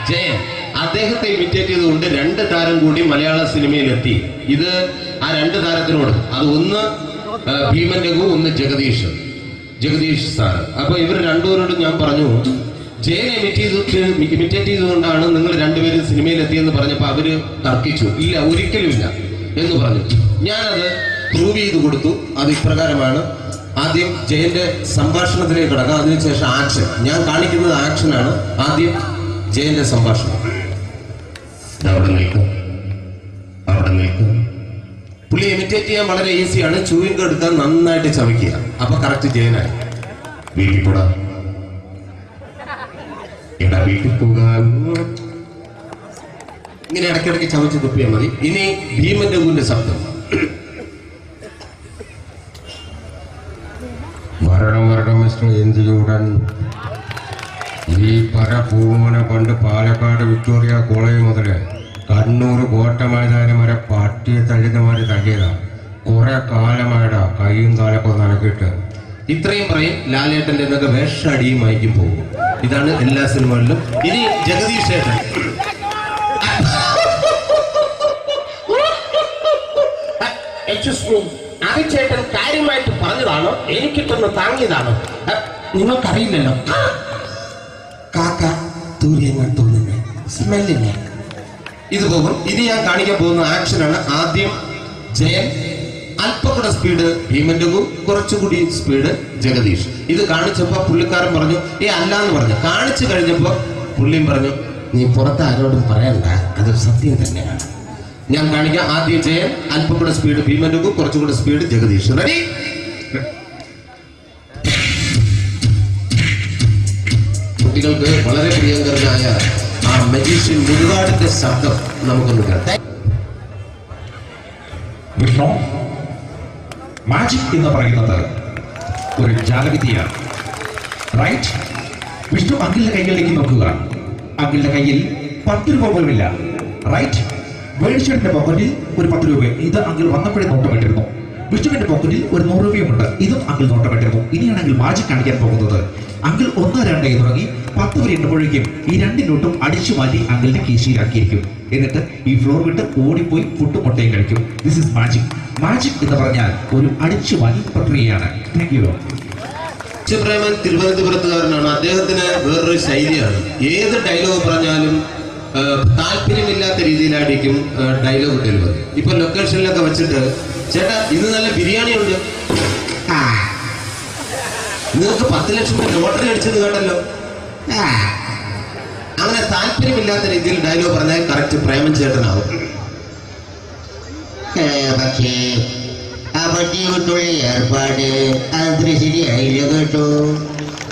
ജയൻ അദ്ദേഹത്തെ ഇമിറ്റേറ്റ് ചെയ്തുകൊണ്ട് 2 താരം കൂടി മലയാള സിനിമയിലെത്തി. ഇത് ആ 2 താരത്തിനോട്, അത് ഒന്ന് ഭീമൻ രഘു, ഒന്ന് ജഗദീഷ് സാറ്. അപ്പൊ ഇവർ രണ്ടുപേരോടും ഞാൻ പറഞ്ഞു, ജയനെ ഇമിറ്റേറ്റ് ചെയ്തുകൊണ്ടാണ് നിങ്ങൾ രണ്ടുപേരും സിനിമയിലെത്തിയെന്ന് പറഞ്ഞപ്പോൾ അവര് തർക്കിച്ചു. ഇല്ല, ഒരിക്കലും ഇല്ല എന്ന് പറഞ്ഞു. ഞാനത് പ്രൂവ് ചെയ്ത് കൊടുത്തു. അത് ഇപ്രകാരമാണ്. ആദ്യം ജയന്റെ സംഭാഷണത്തിലേക്ക് കിടക്കാം, അതിനുശേഷം ആക്ഷൻ. ഞാൻ കാണിക്കുന്നത് ആക്ഷനാണ്. ആദ്യം ജയന്റെ സംഭാഷണം. അവിടെ നിൽക്കും. പുള്ളി ഇമിറ്റേറ്റ് ചെയ്യാൻ വളരെ ഈസിയാണ്. ചൂയിങ് എടുക്കാൻ നന്നായിട്ട് ചവയ്ക്കുക. അപ്പൊ കറക്റ്റ് ജയനായി. വീട്ടിൽ പോടാ, എടാ വീട്ടിൽ പോകാൻ. ഇങ്ങനെ ഇടയ്ക്കിടയ്ക്ക് ചവച്ച് തുപ്പിയാൽ മതി. ഇനി ഭീമൻ രഘുവിന്റെ ശബ്ദം. വരണം മിസ്റ്റർ എന്ത് ചൂടൻ. ഈ പൂമന പണ്ട് പാലക്കാട് വിക്ടോറിയ കോളേജ് മുതൽ കണ്ണൂർ കോട്ട മൈതാനം വരെ പട്ടിയെ തള്ളിതമാര് തള്ളിയതാ. കുറെ കാലമായിടാ കൈയും കാലൊക്കെ നനക്കിട്ട്. ഇത്രയും പറയും. ലാലേട്ടന്റെ എന്നൊക്കെ വേഷടിയും വായിക്കും പോകും. ഇതാണ് എല്ലാ സിനിമകളിലും. ഇനി ജഗദീഷ് ചേട്ടൻ. ചേട്ടൻ കാര്യമായിട്ട് പറഞ്ഞതാണോ എനിക്കിട്ടൊന്ന് താങ്ങിയതാണോ? നിങ്ങൾക്കറിയില്ലല്ലോ. കാക്ക തൂര്യങ്ങൾ തോന്നുന്നു, സ്മെല്ലിനെ. ഇത് പോകും. ഇനി ഞാൻ കാണിക്കാൻ പോകുന്ന ആക്ഷനാണ്. ആദ്യം ജയൻ, അല്പം കൂടെ സ്പീഡ് ഭീമൻ രഘു, കുറച്ചുകൂടി സ്പീഡ് ജഗദീഷ്. ഇത് കാണിച്ചപ്പോ പുള്ളിക്കാരൻ പറഞ്ഞു അല്ലാന്ന് പറഞ്ഞു. കാണിച്ചു കഴിഞ്ഞപ്പോ പുള്ളിയും പറഞ്ഞു നീ പുറത്ത് ആരോടും പറയണ്ട, അത് സത്യം തന്നെയാണ്. ഞാൻ കാണിക്കാം. ആദ്യം ജയൻ, അല്പം കൂടെ സ്പീഡ് ഭീമൻ രഘു, കുറച്ചുകൂടെ സ്പീഡ് ജഗദീഷ്. റെഡി? കുട്ടികൾക്ക് വളരെ പ്രിയങ്കരനായ ആ മജീഷ്യൻ മുരുകാടിന്റെ ശബ്ദം നമുക്കൊന്ന് കേൾക്കാം. വിഷ്ണു, മാജിക് എന്ന് പറയുന്നത് ഒരു ജാലവിദ്യയാണ്, റൈറ്റ്? വിഷ്ണു അങ്കിളിന്റെ കൈകളിലേക്ക് നോക്കുക. അങ്കിളിന്റെ കയ്യിൽ 10 രൂപ പോലുമില്ല, റൈറ്റ്? വേണിച്ചേട്ടന്റെ പോക്കറ്റിൽ ഒരു 10 രൂപ. ഇത് അങ്കിൾ വന്നപ്പോഴേ നോട്ടമിട്ടിരുന്നു. വിഷ്ണുവിന്റെ പോക്കറ്റിൽ ഒരു 100 രൂപയുമുണ്ട്. ഇതും അങ്കിൾ നോട്ടമിട്ടിരുന്നു. ഇനിയാണെങ്കിൽ മാജിക് കാണിക്കാൻ പോകുന്നത്. അങ്കിൾ 1, 2 തുടങ്ങി 10 വരെ എണ്ണുമ്പോഴേക്കും ഈ 2 നോട്ടും അടിച്ചു മാറ്റി അങ്കിളിന്റെ കീശയിലാക്കിയിരിക്കും. എന്നിട്ട് ഈ ഫ്ലോർ വിട്ട് ഓടിപ്പോയി പുട്ടും മുട്ടയും കഴിക്കും. This is magic. മാജിക് എന്ന് പറഞ്ഞാൽ ഒരു അടിച്ചു മാറ്റി പ്രക്രിയയാണ്. Thank you. പ്രേമൻ തിരുവനന്തപുരത്തുകാരനാണ്. അദ്ദേഹത്തിന് വേറൊരു ശൈലിയാണ്. ഏത് ഡയലോഗ് പറഞ്ഞാലും താല്പര്യമില്ലാത്ത രീതിയിലായിരിക്കും ഡയലോഗ് ഡെലിവറി. ഇപ്പൊ ലൊക്കേഷനിലൊക്കെ വെച്ചിട്ട് ചേട്ടാ ഇന്ന് നല്ല ബിരിയാണി ഉണ്ട്, നിങ്ങൾക്ക് 10 ലക്ഷം ലോട്ടറി അടിച്ചത് കേട്ടല്ലോ. അങ്ങനെ താല്പര്യമില്ലാത്ത രീതിയിൽ ഡയലോഗ് പറഞ്ഞാൽ കറക്റ്റ് പ്രേമൻ ചേട്ടനാവും. പക്ഷേ ആ പട്ടിയുകൊണ്ടുള്ള ഏർപ്പാട് അത്ര ശരിയായില്ല കേട്ടോ.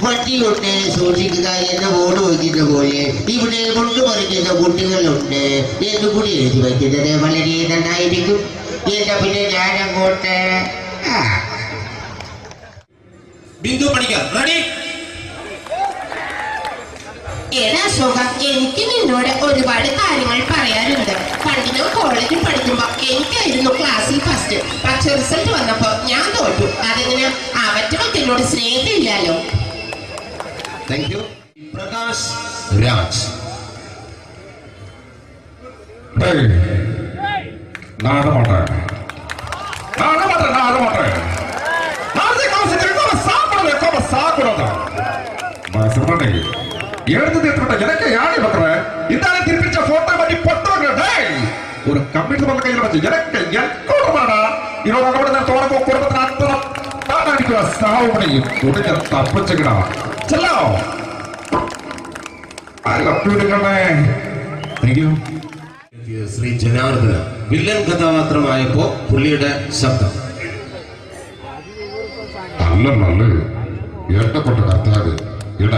പട്ടിയുണ്ട് സൂക്ഷിക്കുക എന്ന ബോർഡ് വയ്ക്കുന്ന പോലെ ഇവിടെ കൊണ്ടുമറിക്കുന്ന കുട്ടികളുണ്ട് എന്ന് കൂടി എഴുതി വയ്ക്കുന്നത് വളരെ നന്നായിരിക്കും. എന്നാ പിന്നെ ഞാനങ്ങോട്ട് ബിന്ദു പണിക്കർ. റെഡി? ഏടാ അശോക, എനിക്ക് നിന്നോട് ഒരുപാട് കാര്യങ്ങൾ പറയാനുണ്ട്. പണ്ട് ഞാൻ കോളേജിൽ പഠിക്കുമ്പോ എനിക്കായിരുന്നു ക്ലാസ്സിൽ ഫസ്റ്റ്. പക്ഷെ റിസൾട്ട് വന്നപ്പോ ഞാൻ തോറ്റു. അതിന് അവറ്റ എന്നോട് സ്നേഹമില്ലല്ലോ. Thank you. പ്രകാശ് രാജ്. ஒரு கம்ப்யூட்டர் பண்ண கையில் வச்சு எனக்கு என்கூடமாடா இவன் கூட தோறப்போ குடும்பத்தில் அத்தனை அடிக்கிற சாவு முடியும். உடனே தப்பிச்சுக்கடா. செல்லோ ശ്രീ ജനാർദ്ദന. വില്ലൻ കഥാപാത്രമായപ്പോ പുള്ളിയുടെ ശബ്ദം. നല്ല നല്ല ഏട്ടപ്പെട്ട കർത്താവ് ഇട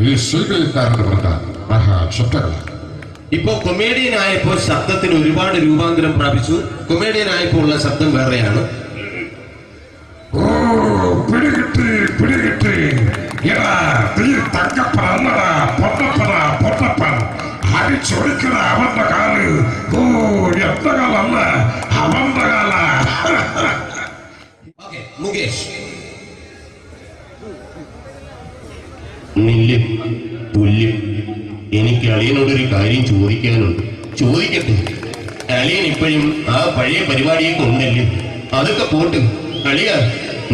ഈ സ്വീകരിക്കാരുടെ പറഞ്ഞ മഹാക്ഷപ്തകള. ഇപ്പോ കൊമേഡിയൻ ആയപ്പോ ശബ്ദത്തിന് ഒരുപാട് രൂപാന്തരം പ്രാപിച്ചു. കൊമേഡിയൻ ആയപ്പോ ഉള്ള ശബ്ദം വേറെയാണ്. ഓ പിടികിട്ടി പിടികിട്ടി. തങ്കപ്പനല്ലടാ പൊട്ടപ്പന പൊട്ടപ്പൻ. അടിച്ചൊടിക്കണ അവന്റെ കാല്. ഓ എന്റെ കാലല്ല അവന്റെ കാല. മുകേഷ്. നില്ലും തുല്യം എനിക്ക് അളിയനോടൊരു കാര്യം ചോദിക്കാനുണ്ട്. ചോദിക്കട്ടെ? അളിയൻ ഇപ്പോഴും ആ പഴയ പരിപാടിയൊക്കെ ഉണ്ടല്ലേ? അതൊക്കെ പോട്ട് അളിയ,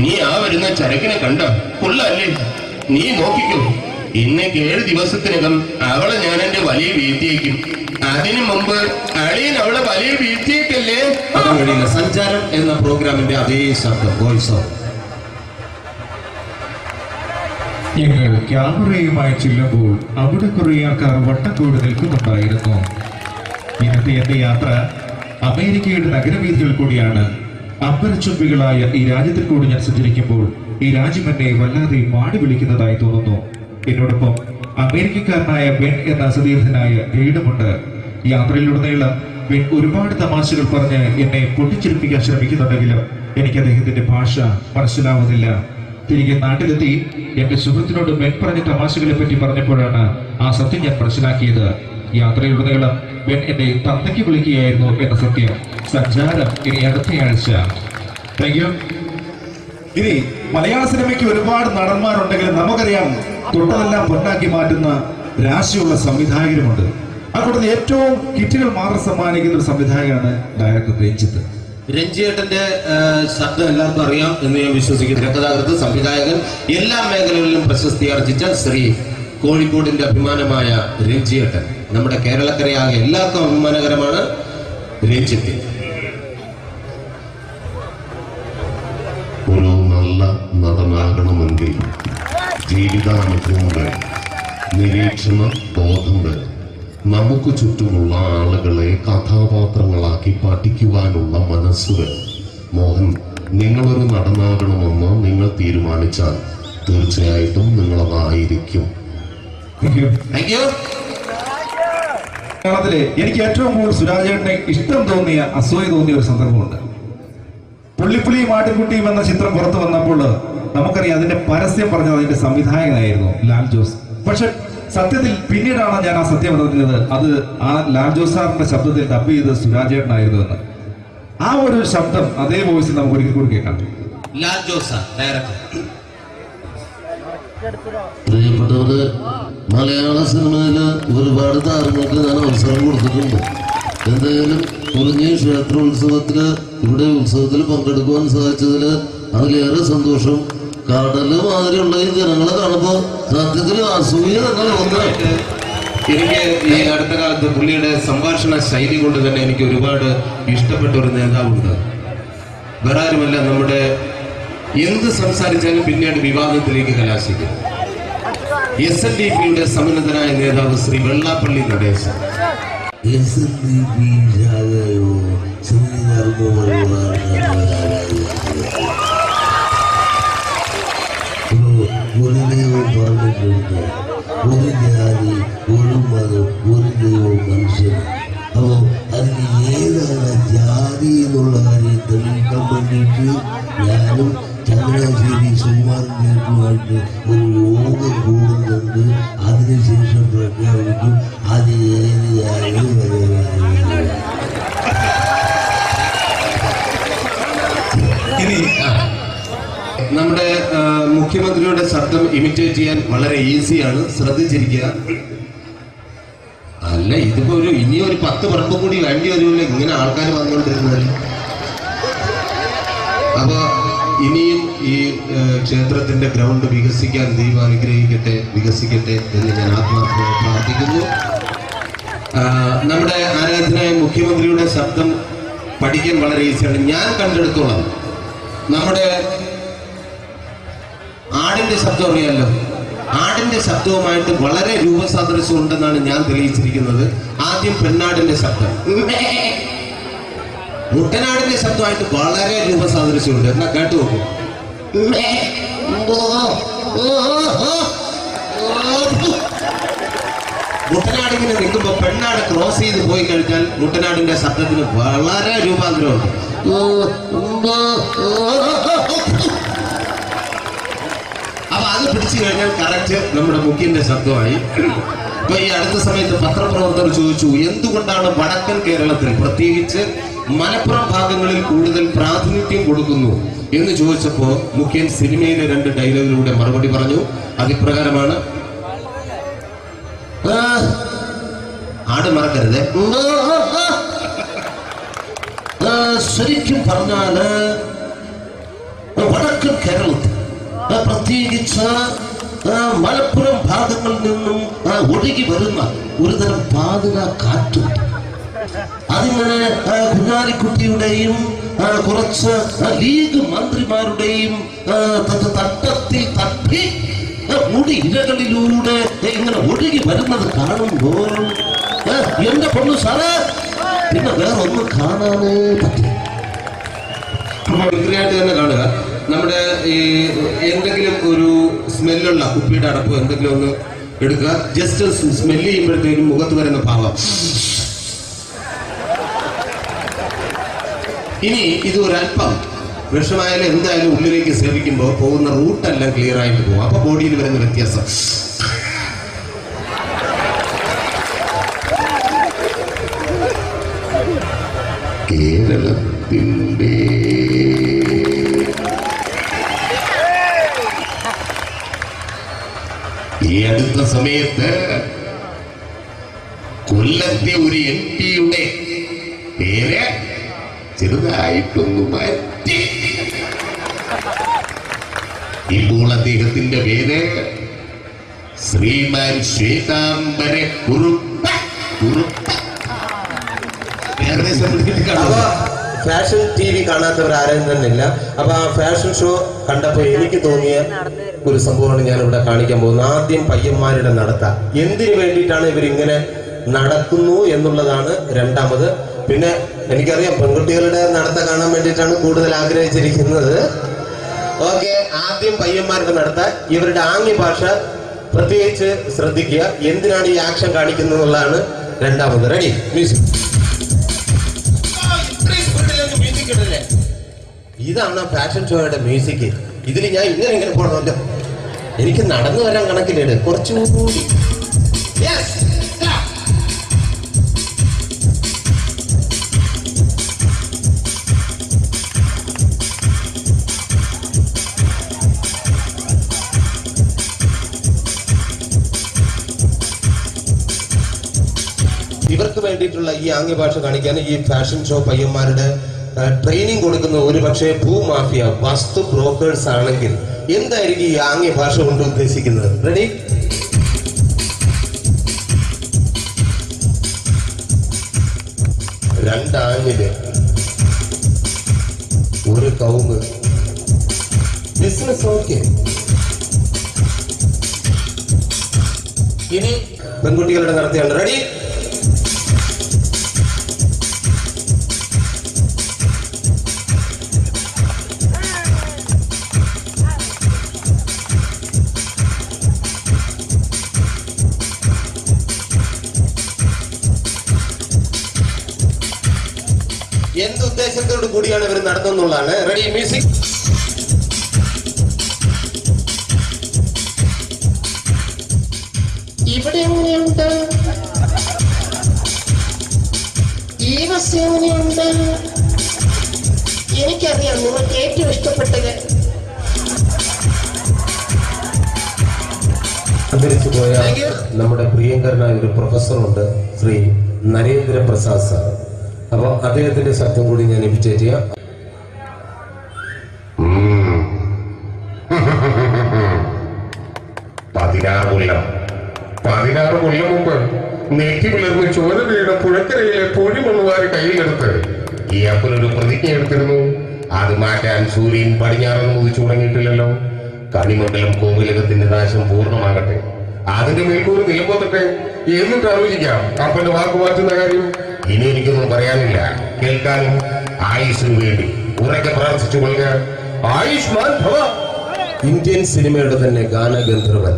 നീ ആ വരുന്ന ചരക്കിനെ കണ്ട കൊള്ളല്ലേ? നീ നോക്കിക്കോ, ഇന്നേക്ക് 7 ദിവസത്തിനകം അവളെ ഞാൻ എന്റെ വലിയ വീഴ്ത്തിയേക്കും. അതിനു മുമ്പ് അളിയൻ അവളെ വലിയ വീഴ്ത്തിയേക്കല്ലേ? അതുവഴിയില്ല. സഞ്ചാരം എന്ന പ്രോഗ്രാമിന്റെ അതേ ശബ്ദം വോയിസ് ഓഫ്. ഞങ്ങൾ ക്യാമറയുമായി ചെല്ലുമ്പോൾ അവിടെ കുറെ ആൾക്കാർ വട്ടക്കൂട് നിൽക്കുന്നുണ്ടായിരുന്നു. ഇന്നത്തെ എന്റെ യാത്ര അമേരിക്കയുടെ നഗരവീഥികൾ കൂടിയാണ്. അമ്പരച്ചുംബികളായ ഈ രാജ്യത്തിൽ കൂടി ഞാൻ സഞ്ചരിക്കുമ്പോൾ ഈ രാജ്യം എന്നെ വല്ലാതെ മാടി വിളിക്കുന്നതായി തോന്നുന്നു. എന്നോടൊപ്പം അമേരിക്കക്കാരനായ ബെൻ എന്ന സതീർത്ഥനായ ഗൈഡുമുണ്ട്. യാത്രയിലുടനീളം ബെൻ ഒരുപാട് തമാശകൾ പറഞ്ഞ് എന്നെ പൊട്ടിച്ചിരിപ്പിക്കാൻ ശ്രമിക്കുന്നുണ്ടെങ്കിലും എനിക്ക് അദ്ദേഹത്തിന്റെ ഭാഷ മനസ്സിലാവുന്നില്ല. തിരികെ നാട്ടിലെത്തി എന്റെ സുഹൃത്തിനോട് ബെൻ പറഞ്ഞ തമാശകളെ പറ്റി പറഞ്ഞപ്പോഴാണ് ആ സത്യം ഞാൻ മനസ്സിലാക്കിയത്. യാത്രയിലുടനീളം ബെൻ എന്നെ തന്തയ്ക്ക് വിളിക്കുകയായിരുന്നു എന്ന സത്യം. സഞ്ചാരം ഇനി അടുത്തയാഴ്ച. Thank you. ഇനി മലയാള സിനിമയ്ക്ക് ഒരുപാട് നടന്മാരുണ്ടെങ്കിലും നമുക്കറിയാം തൊട്ടതെല്ലാം പൊന്നാക്കി മാറ്റുന്ന രാശിയുള്ള സംവിധായകരുമുണ്ട്. അതുകൊണ്ട് ഏറ്റവും ഹിറ്റുകൾ മാത്രം സമ്മാനിക്കുന്ന ഒരു സംവിധായകനാണ് ഡയറക്ടർ രഞ്ജിത്ത്. രഞ്ജിയേട്ടന്റെ ശബ്ദം എല്ലാവർക്കും അറിയാം എന്ന് ഞാൻ വിശ്വസിക്കുന്നു. തിരക്കഥാകൃത്ത്, സംവിധായകൻ, എല്ലാ മേഖലകളിലും പ്രശസ്തി ആർജിച്ച ശ്രീ കോഴിക്കോടിന്റെ അഭിമാനമായ രഞ്ജിയേട്ടൻ. നമ്മുടെ കേരളക്കരയാകെ എല്ലാവർക്കും അഭിമാനകരമാണ് രഞ്ജിത്ത്. ഒരു നല്ല നടനാകണമെങ്കിൽ ജീവിതാനുഭവം വേണം, നിരീക്ഷണ ബോധം വേണം. നമുക്ക് ചുറ്റുമുള്ള ആളുകളെ കഥാപാത്രങ്ങളാക്കി പഠിക്കുവാനുള്ള മനസ്സ് വേണം. മോഹൻ, നിങ്ങളൊരു നടനാകണമെന്ന് നിങ്ങൾ തീരുമാനിച്ചാൽ തീർച്ചയായിട്ടും നിങ്ങളതായിരിക്കും. Thank you. മലയാളത്തിലെ എനിക്ക് ഏറ്റവും കൂടുതൽ സുരാജേട്ടനെ ഇഷ്ടം തോന്നിയ, അസൂയ തോന്നിയ ഒരു സന്ദർഭമുണ്ട്. പുള്ളിപ്പുലിയും ആട്ടിൻകുട്ടിയും എന്ന ചിത്രം പുറത്തു വന്നപ്പോൾ നമുക്കറിയാം അതിന്റെ പരസ്യം പറഞ്ഞത് അതിന്റെ സംവിധായകനായിരുന്നു ലാൽ ജോസ്. പക്ഷെ സത്യത്തിൽ പിന്നീടാണ് ഞാൻ ആ സത്യം അറിഞ്ഞത് അത് ആ ലാൽ ജോസ് സാറിന്റെ ശബ്ദത്തിൽ ഡബ് ചെയ്ത് സുരാജേട്ടനായിരുന്നു എന്ന്. ആ ഒരു ശബ്ദം അതേ വോയിസിൽ നമുക്ക് ഒരിക്കൽ കൂടി കേൾക്കാം. ലാൽ ജോസ് ഡയറക്ടർ. പ്രിയപ്പെട്ടവര്, മലയാള സിനിമയിൽ ഒരുപാട് താരങ്ങൾക്ക് ഞാൻ അവസരം കൊടുത്തിട്ടുണ്ട്. എന്തായാലും കുറിഞ്ഞി ക്ഷേത്രോത്സവത്തില് ഇവിടെ ഉത്സവത്തിൽ പങ്കെടുക്കുവാൻ സാധിച്ചതിൽ അതിലേറെ സന്തോഷം. കടല് മാതിരിയുള്ള ഈ ജനങ്ങളെ കാണുമ്പോൾ സത്യത്തിൽ അസൂയ തന്നെ തോന്നുന്നു. എനിക്ക് ഈ അടുത്ത കാലത്ത് പുള്ളിയുടെ സംഭാഷണ ശൈലി കൊണ്ട് തന്നെ എനിക്ക് ഒരുപാട് ഇഷ്ടപ്പെട്ട ഒരു നേതാവുണ്ട്. വേറെ ആരുമല്ല, നമ്മുടെ എന്ത് സംസാരിച്ചാലും പിന്നീട് വിവാദത്തിലേക്ക് കലാശിക്കും. SNDPയുടെ സമുന്നതനായ നേതാവ് ശ്രീ വെള്ളാപ്പള്ളി നടേശൻ. ഒരു ദൈവം പറഞ്ഞിട്ടുണ്ട്, ഒരു ജാതി, ഒരു മതം, ഒരു ദൈവം മനുഷ്യൻ. അപ്പോൾ അതിന് ഏതാണ് ജാതി എന്നുള്ള കാര്യം തെളിയിക്കാൻ വേണ്ടിയിട്ട് ഞാനും ചങ്ങനാശ്ശേരി സുകുമാരനുമായിട്ട് ഒരു യോഗം കൂടുന്നുണ്ട്. അതിനുശേഷം പ്രഖ്യാപിക്കും അത് ഏത് ജാതി ഇനി നമ്മുടെ മുഖ്യമന്ത്രിയുടെ ശബ്ദം ഇമിറ്റേറ്റ് ചെയ്യാൻ വളരെ ഈസിയാണ്, ശ്രദ്ധിച്ചിരിക്കുക. അല്ല, ഇതിപ്പോ ഇനി ഒരു 10 പറമ്പ് കൂടി വേണ്ടി വരുമല്ലോ ഇങ്ങനെ ആൾക്കാർ വന്നുകൊണ്ടിരുന്നാൽ. അപ്പൊ ഇനിയും ഈ ക്ഷേത്രത്തിന്റെ ഗ്രൗണ്ട് വികസിക്കാൻ ദൈവം അനുഗ്രഹിക്കട്ടെ, വികസിക്കട്ടെ എന്ന് ഞാൻ ആത്മാർത്ഥമായി പ്രാർത്ഥിക്കുന്നു. നമ്മുടെ ആരാധനായ മുഖ്യമന്ത്രിയുടെ ശബ്ദം പഠിക്കാൻ വളരെ ഈസിയാണ്. ഞാൻ കണ്ടെടുത്തോളാം നമ്മുടെ ആടിന്റെ ശബ്ദം അറിയാമല്ലോ, ആടിന്റെ ശബ്ദവുമായിട്ട് വളരെ രൂപസാദൃശ്യം ഉണ്ടെന്നാണ് ഞാൻ തെളിയിച്ചിരിക്കുന്നത്. ആദ്യം പെണ്ണാടിന്റെ ശബ്ദം, മുട്ടനാടിന്റെ ശബ്ദമായിട്ട് വളരെ രൂപസാദൃശ്യമുണ്ട്. എന്നാ കേട്ടു നോക്കൂ. മുട്ടനാടിങ്ങനെ നിൽക്കുമ്പോ പെണ്ണാട് ക്രോസ് ചെയ്ത് പോയി കഴിഞ്ഞാൽ മുട്ടനാടിന്റെ ശബ്ദത്തിന് വളരെ രൂപാന്തരമുണ്ട്. അപ്പൊ അത് പിടിച്ചു കഴിഞ്ഞാൽ കറക്റ്റ് നമ്മുടെ മുഖ്യന്റെ ശബ്ദമായി. ഇപ്പൊ ഈ അടുത്ത സമയത്ത് പത്രപ്രവർത്തകർ ചോദിച്ചു, എന്തുകൊണ്ടാണ് വടക്കൻ കേരളത്തിൽ പ്രത്യേകിച്ച് മലപ്പുറം ഭാഗങ്ങളിൽ കൂടുതൽ പ്രാതിനിധ്യം കൊടുക്കുന്നു എന്ന് ചോദിച്ചപ്പോ മുഖ്യൻ സിനിമയിലെ 2 ഡയലോഗിലൂടെ മറുപടി പറഞ്ഞു. അതിപ്രകാരമാണ്: ആട് മറക്കരുത്. ശരിക്കും പറഞ്ഞാല് വടക്കൻ കേരളത്തിൽ പ്രത്യേകിച്ച് മലപ്പുറം ഭാഗങ്ങളിൽ നിന്നും ഒഴുകി വരുന്ന ഒരുതരം പാതിര കാറ്റുണ്ട്. അതിങ്ങനെ കുഞ്ഞാലിക്കുട്ടിയുടെയും കുറച്ച് ലീഗ് മന്ത്രിമാരുടെയും തട്ടത്തിൽ തട്ടി മുടി ഇരകളിലൂടെ ഇങ്ങനെ ഒഴുകി വരുന്നത് കാണുമ്പോൾ എന്റെ പൊണ്ണു സാറേ പിന്നെ വേറെ ഒന്നും കാണാനേ പറ്റില്ല. വിക്രിയായിട്ട് തന്നെ കാണുക. നമ്മുടെ ഈ എന്തെങ്കിലും ഒരു സ്മെല്ലുള്ള കുപ്പിയുടെ അടപ്പ് എന്തെങ്കിലും ഒന്ന് എടുക്കുക. ജസ്റ്റ് സ്മെല്ല് ചെയ്യുമ്പോഴത്തേക്കും മുഖത്ത് വരുന്ന ഭാവം. ഇനി ഇത് ഒരല്പം വിഷമായാലും എന്തായാലും ഉള്ളിലേക്ക് സേവിക്കുമ്പോൾ പോകുന്ന റൂട്ടെല്ലാം ക്ലിയർ ആയിട്ട് പോകും. അപ്പൊ ബോഡിയിൽ വരുന്ന വ്യത്യാസം. കേരളത്തിൻ്റെ ഈ അടുത്ത സമയത്ത് കൊല്ലത്തെ ഒരു MP-യുടെ പേര് ചെറുതായിട്ടൊന്ന് മാറ്റി. ഇപ്പോൾ അദ്ദേഹത്തിന്റെ പേര് ശ്രീമാൻ ശ്വേതാംബര കുറുപ്പ്. അപ്പൊ ഫാഷൻ TV കാണാത്തവർ ആരും തന്നെ ഇല്ല. അപ്പൊ ആ ഫാഷൻ ഷോ കണ്ടപ്പോ എനിക്ക് തോന്നിയ ഒരു സംഭവമാണ് ഞാൻ ഇവിടെ കാണിക്കാൻ പോകുന്നത്. ആദ്യം പയ്യന്മാരുടെ നടത്ത എന്തിനു വേണ്ടിയിട്ടാണ് ഇവരിങ്ങനെ നടക്കുന്നു എന്നുള്ളതാണ് രണ്ടാമത്. പിന്നെ എനിക്കറിയാം പെൺകുട്ടികളുടെ നടത്ത കാണാൻ വേണ്ടിയിട്ടാണ് കൂടുതൽ ആഗ്രഹിച്ചിരിക്കുന്നത്. ഓക്കെ, ആദ്യം പയ്യന്മാരുടെ നടത്ത. ഇവരുടെ ആംഗ്യ ഭാഷ പ്രത്യേകിച്ച് ശ്രദ്ധിക്കുക. എന്തിനാണ് ഈ ആക്ഷൻ കാണിക്കുന്നത് എന്നുള്ളതാണ് രണ്ടാമത്. Ready, music. ഇതാണ് ഫാഷൻ ഷോയുടെ മ്യൂസിക്. ഇതിൽ ഞാൻ ഇങ്ങനെ പോകണമല്ലോ. എനിക്ക് നടന്നു വരാൻ കണക്കിലിട് കുറച്ചുകൂടി. ഇവർക്ക് വേണ്ടിയിട്ടുള്ള ഈ ആംഗ്യഭാഷ കാണിക്കാൻ ഈ ഫാഷൻ ഷോ പയ്യന്മാരുടെ ട്രെയിനിങ് കൊടുക്കുന്ന ഒരു പക്ഷേ ഭൂമാഫിയ വസ്തു ബ്രോക്കേഴ്സ് ആണെങ്കിൽ എന്തായിരിക്കും ഈ ആംഗ്യഭാഷ കൊണ്ട് ഉദ്ദേശിക്കുന്നത്? റെഡി, രണ്ടാങ്ങില് ഒരു കൗങ്ങ് ബിസിനസ്. ഓക്കെ, ഇനി പെൺകുട്ടികളുടെ നടത്തിയാണ്. റെഡി, എന്ത് ഉദ്ദേശത്തോടു കൂടിയാണ് ഇവർ നടത്തുന്നുള്ളതാണ്. Ready, music. ഇവിടെ എങ്ങനെയുണ്ട്? ഈ ബസ് എങ്ങനെയുണ്ട്? എനിക്കറിയാം നിങ്ങൾക്ക് ഏറ്റവും ഇഷ്ടപ്പെട്ടത്. അന്തരിച്ചു പോയ നമ്മുടെ പ്രിയങ്കരനായ ഒരു പ്രൊഫസറുണ്ട്, ശ്രീ നരേന്ദ്ര പ്രസാദ് സാർ. അപ്പൊ അദ്ദേഹത്തിന്റെ ശബ്ദം കൂടി ഞാൻ ഇമിറ്റേറ്റ് ചെയ്യാം. 16 കൊല്ലം മുമ്പ് നെറ്റി പിളർന്ന് ചോര വീണ പുഴക്കരയിലെ പൊഴിമണ്ണുവാരി കയ്യിലെടുത്ത് ഈ അപ്പനൊരു പ്രതിജ്ഞ എടുത്തിരുന്നു. അത് മാറ്റാൻ സൂര്യൻ പടിഞ്ഞാറെന്ന് മുതിച്ചു തുടങ്ങിയിട്ടില്ലല്ലോ. കണിമംഗലം കോവിലകത്തിന്റെ നാശം പൂർണ്ണമാകട്ടെ, അതിന്റെ മേൽക്കൂറ് നിലമ്പോത്തട്ടെ എന്നിട്ട് ആലോചിക്കാം അപ്പന്റെ വാക്ക് മാറ്റുന്ന കാര്യം. ഇനി എനിക്കൊന്നും പറയാനില്ല, കേൾക്കാനും ആയുഷിനു വേണ്ടി ഉറക്കെ പ്രാർത്ഥിച്ചു കൊള്ളുക. ആയുഷ്മാൻ ഭവ. ഇന്ത്യൻ സിനിമയുടെ തന്നെ ഗാനഗന്ധർവൻ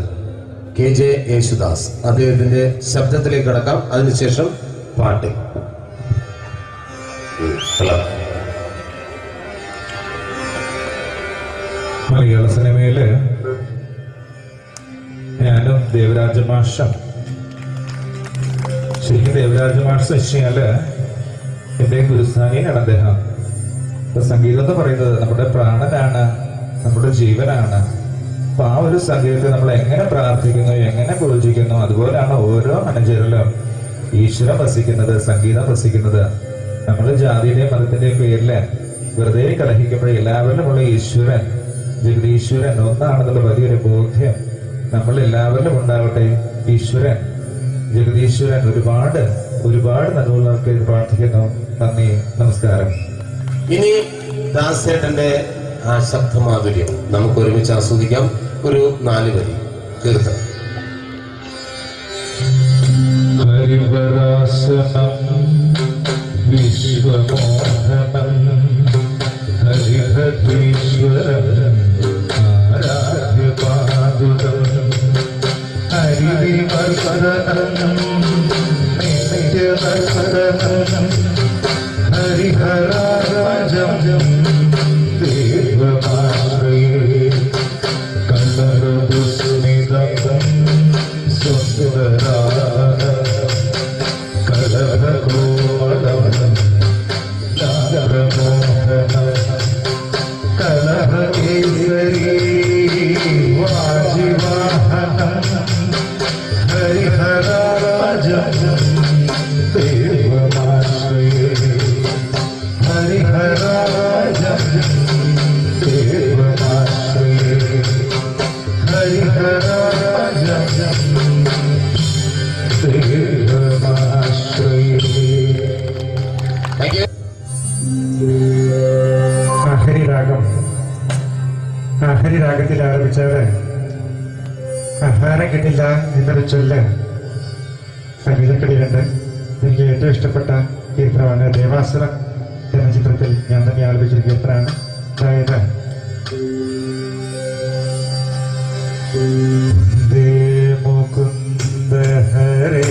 KJ യേശുദാസ്, അദ്ദേഹത്തിന്റെ ശബ്ദത്തിലേക്ക് കടക്കാം. അതിനുശേഷം പാട്ട്. മലയാള സിനിമയില് ഞാനും ദേവരാജ മാഷം, ശരിക്കും ദേവരാജ മാഷ് വെച്ചാല് എന്റെ ഗുരുസ്ഥാനിയാണ് അദ്ദേഹം. ഇപ്പൊ സംഗീതം എന്ന് പറയുന്നത് നമ്മുടെ പ്രാണനാണ്, നമ്മുടെ ജീവനാണ്. അപ്പൊ ആ ഒരു സംഗീതത്തെ നമ്മൾ എങ്ങനെ പ്രാർത്ഥിക്കുന്നു, എങ്ങനെ പൂജിക്കുന്നു, അതുപോലെയാണ് ഓരോ അണിചേരലും ഈശ്വരൻ വസിക്കുന്നത്, സംഗീതം വസിക്കുന്നത്. നമ്മൾ ജാതിയുടെയും മതത്തിന്റെയും പേരിൽ വെറുതെ കലഹിക്കുമ്പോൾ എല്ലാവരിലുമുള്ള ഈശ്വരൻ, ജഗദീശ്വരൻ ഒന്നാണെന്നുള്ള വലിയൊരു ബോധ്യം നമ്മൾ എല്ലാവരിലും ഉണ്ടാവട്ടെ. ഈശ്വരൻ, ജഗദീശ്വരൻ ഒരുപാട് ഒരുപാട് നന്മകൾക്ക് പ്രാർത്ഥിക്കുന്നു. നന്ദി, നമസ്കാരം. ഇനി ദാസേട്ടന്റെ ആ ശബ്ദമാധുര്യം നമുക്ക് ഒരുമിച്ച് ആസ്വദിക്കാം. ഒരു 4 വരി കീർത്തനം. ഹരിവരാസനം വിശ്വമോഹനം ഹരിഹരീശ്വരം ആരാധ്യപാദുരം ഹരിവിമർശനം നിത്യനർശനം ഹരിഹരാജം ദേവമാശ്രയേ കലരദുസ്മിതം സുന്ദരാനം കലഹകോമളം ചാരമോഹനം കലഹകേസരീ വാജിവാഹനം ഹരിഹരാജം ദേവമാശ്രയേ ഹരിഹരാജം ദേവമാശ്രയേ ഹരിഹരാജം ഹരിരാഗം, ഹരിരാഗത്തിൽ ആരംഭിച്ചത് ആഹാരം കിട്ടില്ല എന്നൊരു ചൊല്ല് സംഗീതക്കളിലുണ്ട്. എനിക്ക് ഏറ്റവും ഇഷ്ടപ്പെട്ട കീർത്തനമാണ് ദേവാസുരം എന്ന ചിത്രത്തിൽ ഞാൻ തന്നെ ആലപിച്ചൊരു കീർത്തനമാണ്. അതായത് മുകുന്ദ ഹരേ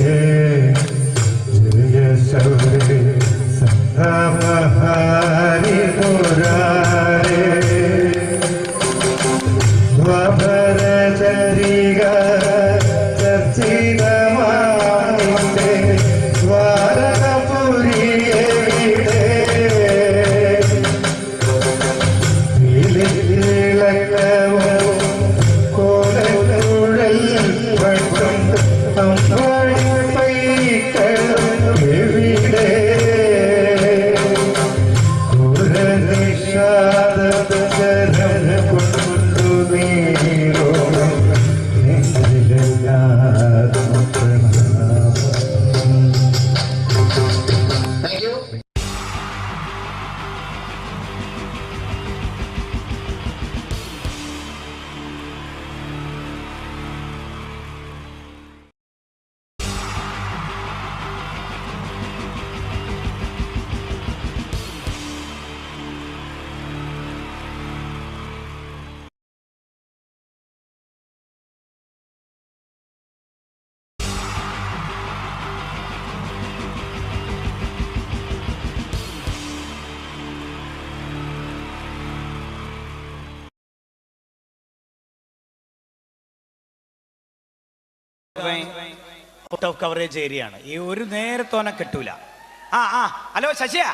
ജയ ശൗരേ സംഹാരി മുരാരേ വഭരചരിക ചർച്ചിതമാനിന്റെ ദ്വാരകപുരിയെ ഇളക്കവും കോലകുഴൽ വട്ടം പൈക്കളും എവിടെ കുരനിഷാദജനം കൊണ്ടു നീരോളം നെഞ്ചിലെല്ലാതും പ്രണാമം. Thank you. Out of coverage area ആണ്. ഈ ഒരു നേരത്തോനെ കിട്ടൂല. ഹലോ ശശിയാ,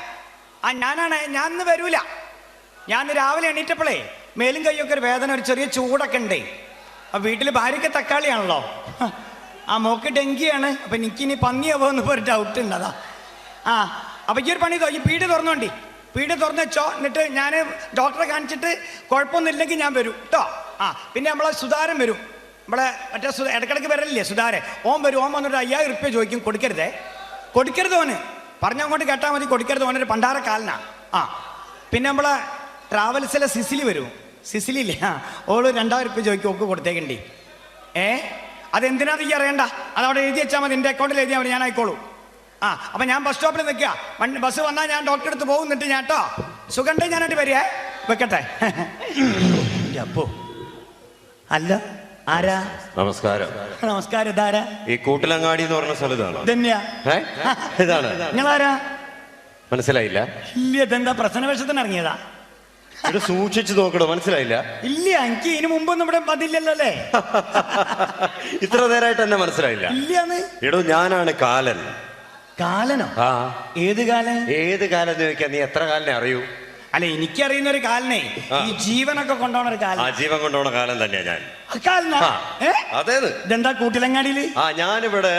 ഞാനാണ്. ഞാൻ ഇന്ന് വരൂല. ഞാൻ രാവിലെ എണീറ്റപ്പോഴേ മേലും കൈയൊക്കെ ഒരു വേദന, ഒരു ചെറിയ ചൂടൊക്കെ ഉണ്ടേ. അപ്പം വീട്ടിൽ ഭാര്യയ്ക്ക് തക്കാളിയാണല്ലോ, മോക്ക് ഡെങ്കിയാണ്. അപ്പം എനിക്കിനി പന്നിയാവോ എന്ന് ഒരു ഡൗട്ട് ഉണ്ട്. അതാ അപ്പം ഈ ഒരു പണി ഈ പീട് തുറന്നോണ്ടി, പീട് തുറന്ന് വെച്ചോ. എന്നിട്ട് ഞാൻ ഡോക്ടറെ കാണിച്ചിട്ട് കുഴപ്പമൊന്നുമില്ലെങ്കിൽ ഞാൻ വരും കേട്ടോ. പിന്നെ നമ്മളെ സുധാരൻ വരും, നമ്മളെ മറ്റേ ഇടക്കിടക്ക് വരലില്ലേ സുധാരൻ, ഓൻ വരും. ഓൻ വന്നിട്ട് 5000 ഉറുപ്പ്യ ചോദിക്കും. കൊടുക്കരുത് ഓന്, പറഞ്ഞങ്ങോട്ട് കേട്ടാൽ മതി. കൊടുക്കരുത്, ഓനൊരു പണ്ടാരക്കാലനാ. പിന്നെ നമ്മളെ ട്രാവൽസിലെ സിസിലി വരും. സിസിലി ഇല്ലേ, ഓള് 2000 ഉറുപ്പ്യ ചോദിക്കും. ഓക്ക് കൊടുത്തേക്കണ്ടി. അതെന്തിനാന്ന് ഈ അറിയണ്ട, അതവിടെ എഴുതി വെച്ചാൽ മതി. എൻ്റെ അക്കൗണ്ടിൽ എഴുതിയാൽ മതി, ഞാൻ ആയിക്കോളൂ. അപ്പം ഞാൻ ബസ് സ്റ്റോപ്പിൽ നിൽക്കുക. ബസ് വന്നാൽ ഞാൻ ഡോക്ടറെ അടുത്ത് പോകും. എന്നിട്ട് ഞാൻ കേട്ടോ സുഖണ്ടേ ഞാനായിട്ട് വരിക. വെക്കട്ടെ. അപ്പോ അല്ല ആരാ? നമസ്കാരം. നമസ്കാരം. ഇതാരാ? ഈ കൂട്ടിലങ്ങാടി എന്ന് പറഞ്ഞ സ്ഥലത്താണ്. ഇതന്നെയാ? ഇതാണ്. നിങ്ങളാരാ? മനസ്സിലായില്ല? ഇല്ല. ഇതെന്താ പ്രശ്ന വേഷത്തിന് ഇറങ്ങിയതാ? ഇത് സൂക്ഷിച്ചു നോക്കണോ? മനസ്സിലായില്ല? ഇല്ല, എനിക്ക് ഇതിനു മുമ്പൊന്നും ഇവിടെ പതില്ലല്ലോ അല്ലേ? ഇത്ര നേരമായിട്ട് എന്നെ മനസ്സിലായില്ല? ഇല്ലാന്ന്. എടോ, ഞാനാണ് കാലൻ. കാലനോ? ഏത് കാലൻ? ഏത് കാലം എന്ന് ചോദിക്കാൻ നീ എത്ര കാലനെ അറിയൂ? അല്ല എനിക്കറിയുന്ന ഒരു കാലനെ ഈ ജീവനൊക്കെ കൊണ്ടുപോണ ഒരു കാലം. ആ ജീവൻ കൊണ്ടുപോണ കാലം തന്നെയാ ഞാൻ. അതേത് ഇതെന്താ കൂട്ടിലങ്ങാടിയില്? ഞാനിവിടെ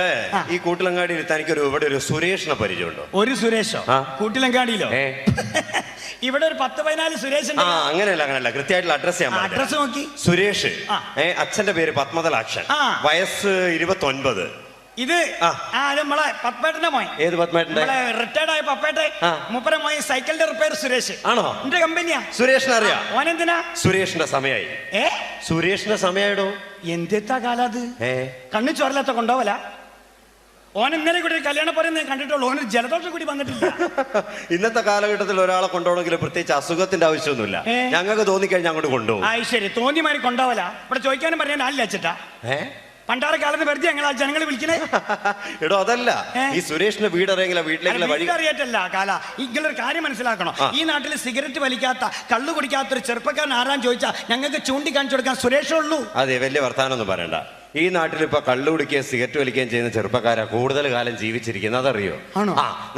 ഈ കൂട്ടിലങ്ങാടിയിൽ തനിക്കൊരു ഇവിടെ ഒരു സുരേഷിനെ പരിചയമുണ്ടോ? ഒരു സുരേഷോ? കൂട്ടിലങ്ങാടിയിലോ? ഇവിടെ ഒരു 10-14 സുരേഷ്. അങ്ങനെയല്ല കൃത്യമായിട്ടുള്ള അഡ്രസ് ഞാൻ അഡ്രസ് നോക്കി. സുരേഷ്, അച്ഛന്റെ പേര് പത്മതലാക്ഷൻ, വയസ്സ് 29. ഇത് നമ്മളെ പത്മേട്ടന്റെ മോൻ. ഏത് പത്മേട്ടന്റെ? റിട്ടയർഡ് ആയ പപ്പേട്ടെ മൂപ്പര മോൻ സൈക്കിളിന്റെ റിപ്പയർ സുരേഷ്. ആണോ? എന്റെ കമ്പനിയാ. സുരേഷിനെ അറിയാം. ഓനെന്തിനാ? സുരേഷിന്റെ സമയായി. സുരേഷിന്റെ സമയായിടോ. എന്തെത്താ കാലം അത്? കണ്ണു ചോരലാത്ത കൊണ്ടോവല. ഓൻ ഇന്നലെ കൂടി കല്യാണ പറയുന്നത് കണ്ടിട്ടുള്ളൂ. ഓന് ജലദോഷം കൂടി വന്നിട്ടില്ല. ഇന്നത്തെ കാലഘട്ടത്തിൽ ഒരാളെ കൊണ്ടുപോകണമെങ്കിൽ പ്രത്യേകിച്ച് അസുഖത്തിന്റെ ആവശ്യമൊന്നുമില്ല. ഞങ്ങൾക്ക് തോന്നിക്കഴിഞ്ഞാൽ അങ്ങോട്ട് കൊണ്ടുപോകും. ശരി, തോന്നിമാരി കൊണ്ടോവല. ഇവിടെ ചോദിക്കാനും പറയാൻ ആളില്ല അച്ഛട്ടാ. പണ്ടാറ കാലത്ത് വെറുതെ ഞങ്ങൾ ജനങ്ങൾ വിളിക്കണേ. എടോ അതല്ല, ഈ സുരേഷിന്റെ വീടറിയെങ്കിൽ വീട്ടിലേക്കുള്ള വഴി അറിയട്ടല്ല കാല. ഇങ്ങളൊരു കാര്യം മനസ്സിലാക്കണം. ഈ നാട്ടിൽ സിഗരറ്റ് വലിക്കാത്ത കള്ളു കുടിക്കാത്ത ഒരു ചെറുപ്പക്കാരൻ ആരാൻ ചോദിച്ചാൽ ഞങ്ങൾക്ക് ചൂണ്ടിക്കാണിച്ചു കൊടുക്കാൻ സുരേഷേ ഉള്ളൂ. അതെ, വലിയ വർത്താനൊന്നും പറയണ്ട. ഈ നാട്ടിൽ ഇപ്പൊ കള്ളു കുടിക്കുകയും സിഗരറ്റ് വലിക്കുകയും ചെയ്യുന്ന ചെറുപ്പക്കാരാ കൂടുതൽ കാലം ജീവിച്ചിരിക്കുന്നത്. അതറിയോ?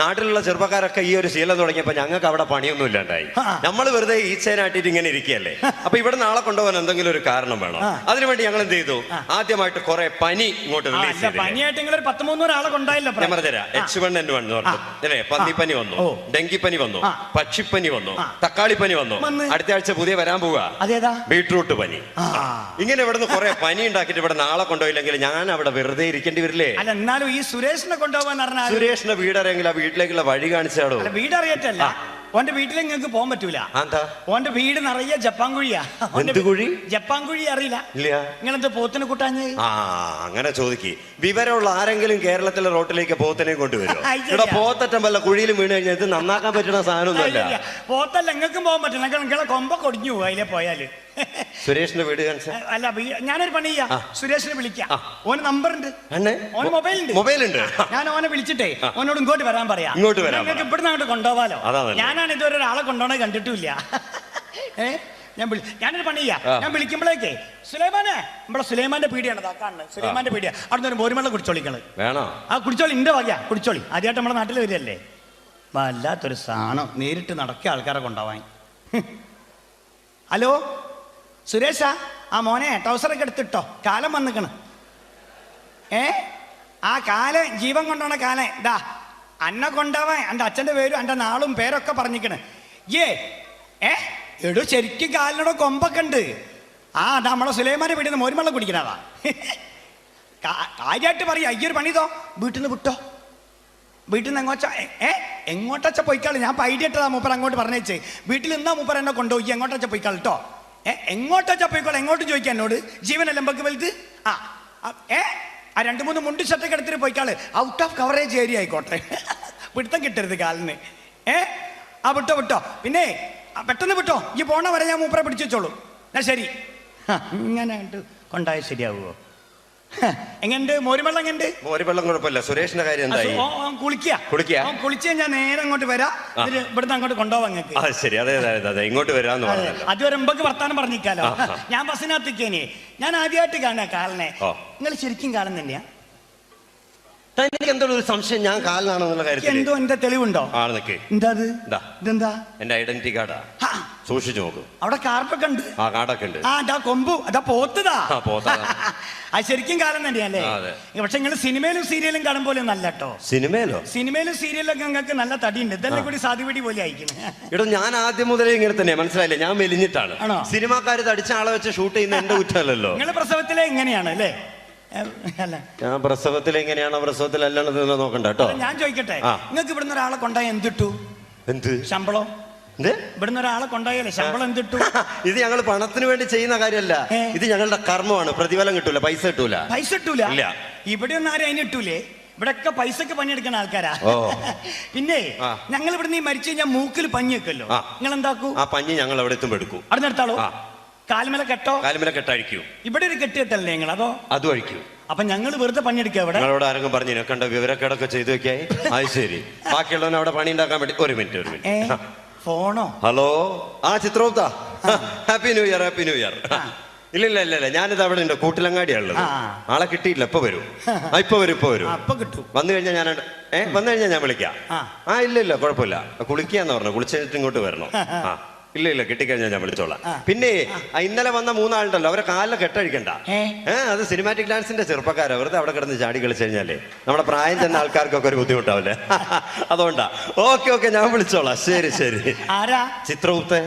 നാട്ടിലുള്ള ചെറുപ്പക്കാരൊക്കെ ഈ ഒരു ശീലം തുടങ്ങിയപ്പോ ഞങ്ങൾക്ക് അവിടെ പണിയൊന്നും ഇല്ലാണ്ടായി. നമ്മൾ വെറുതെ ഈച്ചേനാട്ടിട്ട് ഇങ്ങനെ ഇരിക്കുകയല്ലേ. അപ്പൊ ഇവിടെ നാളെ കൊണ്ടുപോകാൻ എന്തെങ്കിലും ഒരു കാരണം വേണം. അതിനുവേണ്ടി ഞങ്ങൾ എന്ത് ചെയ്തു? ആദ്യമായിട്ട് കുറെ പനി ഇങ്ങോട്ട് റിലീസ് ചെയ്തു. പനിയായിട്ട് നിങ്ങൾ 13 ആളെ കൊണ്ടായില്ല. ഞാൻ പറഞ്ഞുതരാം. H1N1 എന്ന് പറഞ്ഞു അല്ലേ. പന്നിപ്പനി വന്നു, ഡെങ്കിപ്പനി വന്നു, പക്ഷിപ്പനി വന്നു, തക്കാളിപ്പനി വന്നു. അടുത്ത ആഴ്ച പുതിയ വരാൻ പോവുക ബീട്രൂട്ട് പനി. ഇങ്ങനെ ഇവിടുന്ന് കുറെ പനി ഉണ്ടാക്കിയിട്ട് ഇവിടെ നാളെ കൊണ്ടുപോയില്ലെങ്കിൽ ഞാൻ അവിടെ വെറുതെ ഇരിക്കേണ്ടി വരില്ലേ? അല്ല, എന്നാലും ഈ സുരേഷിനെ കൊണ്ടുപോകാൻ പറഞ്ഞാൽ സുരേഷിന്റെ വീടറിയെങ്കിൽ ആ വീട്ടിലേക്കുള്ള വഴി കാണിച്ചാടോ. വീടറിയറ്റല്ല, ഓന്റെ വീട്ടിലേക്ക് നിങ്ങൾക്ക് പോകാൻ പറ്റൂല. ഓന്റെ വീട് നിറയെ ജപ്പാൻകുഴിയാ. ജപ്പാൻകുഴി അറിയില്ല? നിങ്ങളെന്താ പോത്തിനെ കൂട്ടാഞ്ഞ്? അങ്ങനെ ചോദിക്ക്. വിവരമുള്ള ആരെങ്കിലും കേരളത്തിലെ റോട്ടിലേക്ക് പോത്തിനെ കൊണ്ടുവരും? ഇവിടെ പോത്തറ്റം വല്ല കുഴിയിലും വീണ് കഴിഞ്ഞാൽ ഇത് നന്നാക്കാൻ പറ്റുന്ന സാധനമൊന്നുമല്ല. പോത്തല്ല നിങ്ങൾക്കും പോകാൻ പറ്റില്ല. നിങ്ങളെ കൊമ്പ കൊടിഞ്ഞു പോകും അതിലെ പോയാല്. സുരേഷിന്റെ വീട് അല്ല, ഞാനൊരു പണി ചെയ്യാം. സുരേഷിനെ വിളിക്കാം. ഓന് നമ്പറുണ്ട്, ഓന് മൊബൈലുണ്ട്. ഞാൻ ഓനെ വിളിച്ചിട്ടേ ഓനോട് ഇങ്ങോട്ട് വരാൻ പറയാം. നിങ്ങൾക്ക് ഇവിടുന്ന് അങ്ങോട്ട് കൊണ്ടുപോകാലോ. ഞാനാണ് ഇതുവരെ ഒരാളെ കൊണ്ടുപോകണേ കണ്ടിട്ടില്ല. ഞാനൊരു പണി ചെയ്യാം. ഞാൻ വിളിക്കുമ്പോഴേക്കേ സുലൈമാനെ, നമ്മളെ സുലൈമാന്റെ പീടിയാണ് കാണുന്നത്. സുലൈമാന്റെ പീടിയ അവിടെ ഒരു മോരുമെള്ളം കുടിച്ചോളിക്കള് വേണോ? കുടിച്ചോളി, ഇന്റെ വകയാ കുടിച്ചോളി. ആദ്യമായിട്ട് നമ്മുടെ നാട്ടിൽ വരികയല്ലേ. വല്ലാത്തൊരു സാധനം നേരിട്ട് നടക്കിയ ആൾക്കാരെ കൊണ്ടുപോവാൻ. ഹലോ സുരേഷാ, മോനെ ടൗസറൊക്കെ എടുത്തിട്ടോ, കാലം വന്നിക്കണ്. ആ കാല ജീവൻ കൊണ്ടോണ കാലം ഇതാ അന്നെ കൊണ്ടാവാൻ എൻ്റെ അച്ഛൻ്റെ പേരും എൻ്റെ നാളും പേരൊക്കെ പറഞ്ഞിക്കണ്. എടോ ശരിക്കും കാലിനോട് കൊമ്പൊക്കെ ഉണ്ട്. അതാ നമ്മളെ സുലൈമാനെ വീട്ടിൽ നിന്ന് മോരുമെള്ളം കുടിക്കണതാ. കാര്യമായിട്ട് പറയാ. അയ്യൊരു പണിതോ, വീട്ടിൽ നിന്ന് വിട്ടോ. വീട്ടിൽ നിന്ന് എങ്ങോട്ടച്ച പോയിക്കാള്. ഞാൻ ഐഡിയ ഇട്ടതാ മൂപ്പർ അങ്ങോട്ട് പറഞ്ഞേച്ചേ. വീട്ടിൽ നിന്നാ മൂപ്പർ എന്നെ കൊണ്ടുപോയി. എങ്ങോട്ടച്ച പോയിക്കാൾ കേട്ടോ. എങ്ങോട്ടച്ച പോയിക്കോളെ. എങ്ങോട്ടും ചോദിക്കാം എന്നോട്. ജീവനല്ല എമ്പക്ക് വലുത്. ആ 2-3 മുണ്ട് ഷർട്ടൊക്കെ എടുത്തിട്ട് പോയിക്കാള്. ഔട്ട് ഓഫ് കവറേജ് ഏരിയ ആയിക്കോട്ടെ. പിടുത്തം കിട്ടരുത് കാലിന്. വിട്ടോ. പിന്നെ പെട്ടെന്ന് വിട്ടോ. ഈ പോണ വരെ ഞാൻ മൂപ്പറെ പിടിച്ചു വെച്ചോളൂ. എന്നാ ശരി. ഇങ്ങനെ കൊണ്ടായ ശരിയാവുമോ? എങ്ങനെയുണ്ട് മോരുവെള്ളം? എങ്ങനെയുണ്ട് മോരുവെള്ളം? കുഴപ്പമില്ല. സുരേഷിന്റെ കാര്യം എന്തായി? കുളിക്കുക ഞാൻ നേരെ അങ്ങോട്ട് വരാം. ഇവിടുന്ന് അങ്ങോട്ട് കൊണ്ടുപോവാ നിങ്ങൾക്ക്. ശരി, അതെ ഇങ്ങോട്ട് വരാന്ന് പറഞ്ഞു. അതുവരെ മുമ്പ് വർത്താനം പറഞ്ഞിരിക്കാലോ. ഞാൻ ബസ്സിനകത്തേക്കേനെ. ഞാൻ ആദ്യമായിട്ട് കാണാ കാലിനെ. നിങ്ങൾ ശരിക്കും കാലം തന്നെയാ? എനിക്ക് എന്തോ ഒരു സംശയം, ഞാൻ കാലിനാണെന്നുള്ള കാര്യത്തിൽ എന്തോ എന്റെ തെളിവുണ്ടോ? ഇതെന്താ? എന്റെ ഐഡന്റിറ്റി കാർഡാ. സൂക്ഷിച്ചു നോക്കും. അവിടെ കാർഡൊക്കെ ഉണ്ട്. കാർഡൊക്കെ ഉണ്ട്. അതാ കൊമ്പു, അതാ പോത്തതാ. അത് ശരിക്കും കാലം തന്നെയല്ലേ? പക്ഷെ നിങ്ങൾ സിനിമയിലും സീരിയലും കാണും പോലെ നല്ല കേട്ടോ. സിനിമയിലും സീരിയലൊക്കെ നിങ്ങൾക്ക് നല്ല തടിയുണ്ട്. ഇതെല്ലാം കൂടി സാധുപിടി പോലെ അയക്കുന്നത്. ഇവിടെ ഞാൻ ആദ്യം മുതലേ ഇങ്ങനെ തന്നെ, മനസ്സിലായില്ലേ? ഞാൻ മെലിഞ്ഞിട്ടാണ്. സിനിമാക്കാര് തടിച്ച ആളെ വെച്ച് ഷൂട്ട് ചെയ്യുന്ന എന്റെ കുറ്റമല്ലല്ലോ. നിങ്ങൾ പ്രസവത്തിലെ എങ്ങനെയാണ് അല്ലേ? ഞാൻ പ്രസവത്തിൽ എങ്ങനെയാണോ പ്രസവത്തിൽ അല്ലാണ്ട് നോക്കണ്ട കേട്ടോ. ഞാൻ ചോദിക്കട്ടെ, നിങ്ങൾക്ക് ഇവിടുന്ന് ഒരാളെ കൊണ്ടായി എന്തിട്ടു? ശമ്പളം? ഇവിടുന്ന് ഒരാളെ കൊണ്ടായാലേ ശമ്പളം എന്തിട്ടു? ഇത് ഞങ്ങൾ പണത്തിന് വേണ്ടി ചെയ്യുന്ന കാര്യമല്ല. ഇത് ഞങ്ങളുടെ കർമ്മമാണ്. പ്രതിഫലം കിട്ടൂല, പൈസ കിട്ടൂല. ഇല്ല. ഇവിടെ ഒന്നും ആരും അതിന് കിട്ടൂലേ. ഇവിടെയൊക്കെ പൈസക്ക് പണിയെടുക്കുന്ന ആൾക്കാരാ. പിന്നെ ഞങ്ങൾ ഇവിടുന്ന് മരിച്ചു കഴിഞ്ഞാൽ മൂക്കിൽ പഞ്ഞി വെക്കല്ലോ. നിങ്ങൾ എന്താക്കൂ? ആ പഞ്ഞി ഞങ്ങൾ എവിടെ എത്തും എടുക്കും. അവിടെ നിർത്താളോ? കാൽമല കെട്ടോ? കാൽമല കെട്ടഴിക്കൂ. ഇവിടെ ഒരു കെട്ടിയിട്ടല്ലേ നിങ്ങൾ? അതോ അതും അഴിക്കൂ. അപ്പൊ ഞങ്ങൾ വെറുതെ പണിയെടുക്കുക. ഇവിടെ ഞങ്ങളോട് ആരെങ്കിലും പറഞ്ഞു കണ്ട വിവരക്കേടൊക്കെ ചെയ്തു വെക്കായി? അത് ശരി. ബാക്കിയുള്ളവനെ അവിടെ പണി ഉണ്ടാക്കാൻ വേണ്ടി ഒരു മിനിറ്റ്. ഫോണോ? Hello, Chitragupta, happy new year. ഇല്ല ഞാനിത് അവിടെ ഉണ്ട്, കൂട്ടിലങ്ങാടിയാണുള്ളത്. ആളെ കിട്ടിയില്ല, ഇപ്പൊ വരും. ഇപ്പൊ വരും. വന്നു കഴിഞ്ഞാൽ ഞാൻ വിളിക്കാം. ഇല്ല കുഴപ്പമില്ല, കുളിക്കാന്ന് പറഞ്ഞു. കുളിച്ചിട്ട് ഇങ്ങോട്ട് വരണം. ഇല്ല കിട്ടിക്കഴിഞ്ഞാൽ ഞാൻ വിളിച്ചോളാം. പിന്നെ ഇന്നലെ വന്ന 3 ആളുണ്ടല്ലോ, അവരെ കാലിലെ കെട്ടഴിക്കണ്ട. അത് സിനിമാറ്റിക് ഡാൻസിന്റെ ചെറുപ്പക്കാരാ. വെറുതെ അവിടെ കിടന്ന് ചാടി കളിച്ചു കഴിഞ്ഞാലേ നമ്മുടെ പ്രായം ചെന്ന ആൾക്കാർക്കൊക്കെ ഒരു ബുദ്ധിമുട്ടാവില്ലേ? അതുകൊണ്ടാ. ഓക്കെ ഞാൻ വിളിച്ചോളാം. ശരി. ചിത്രഗുപ്തൻ.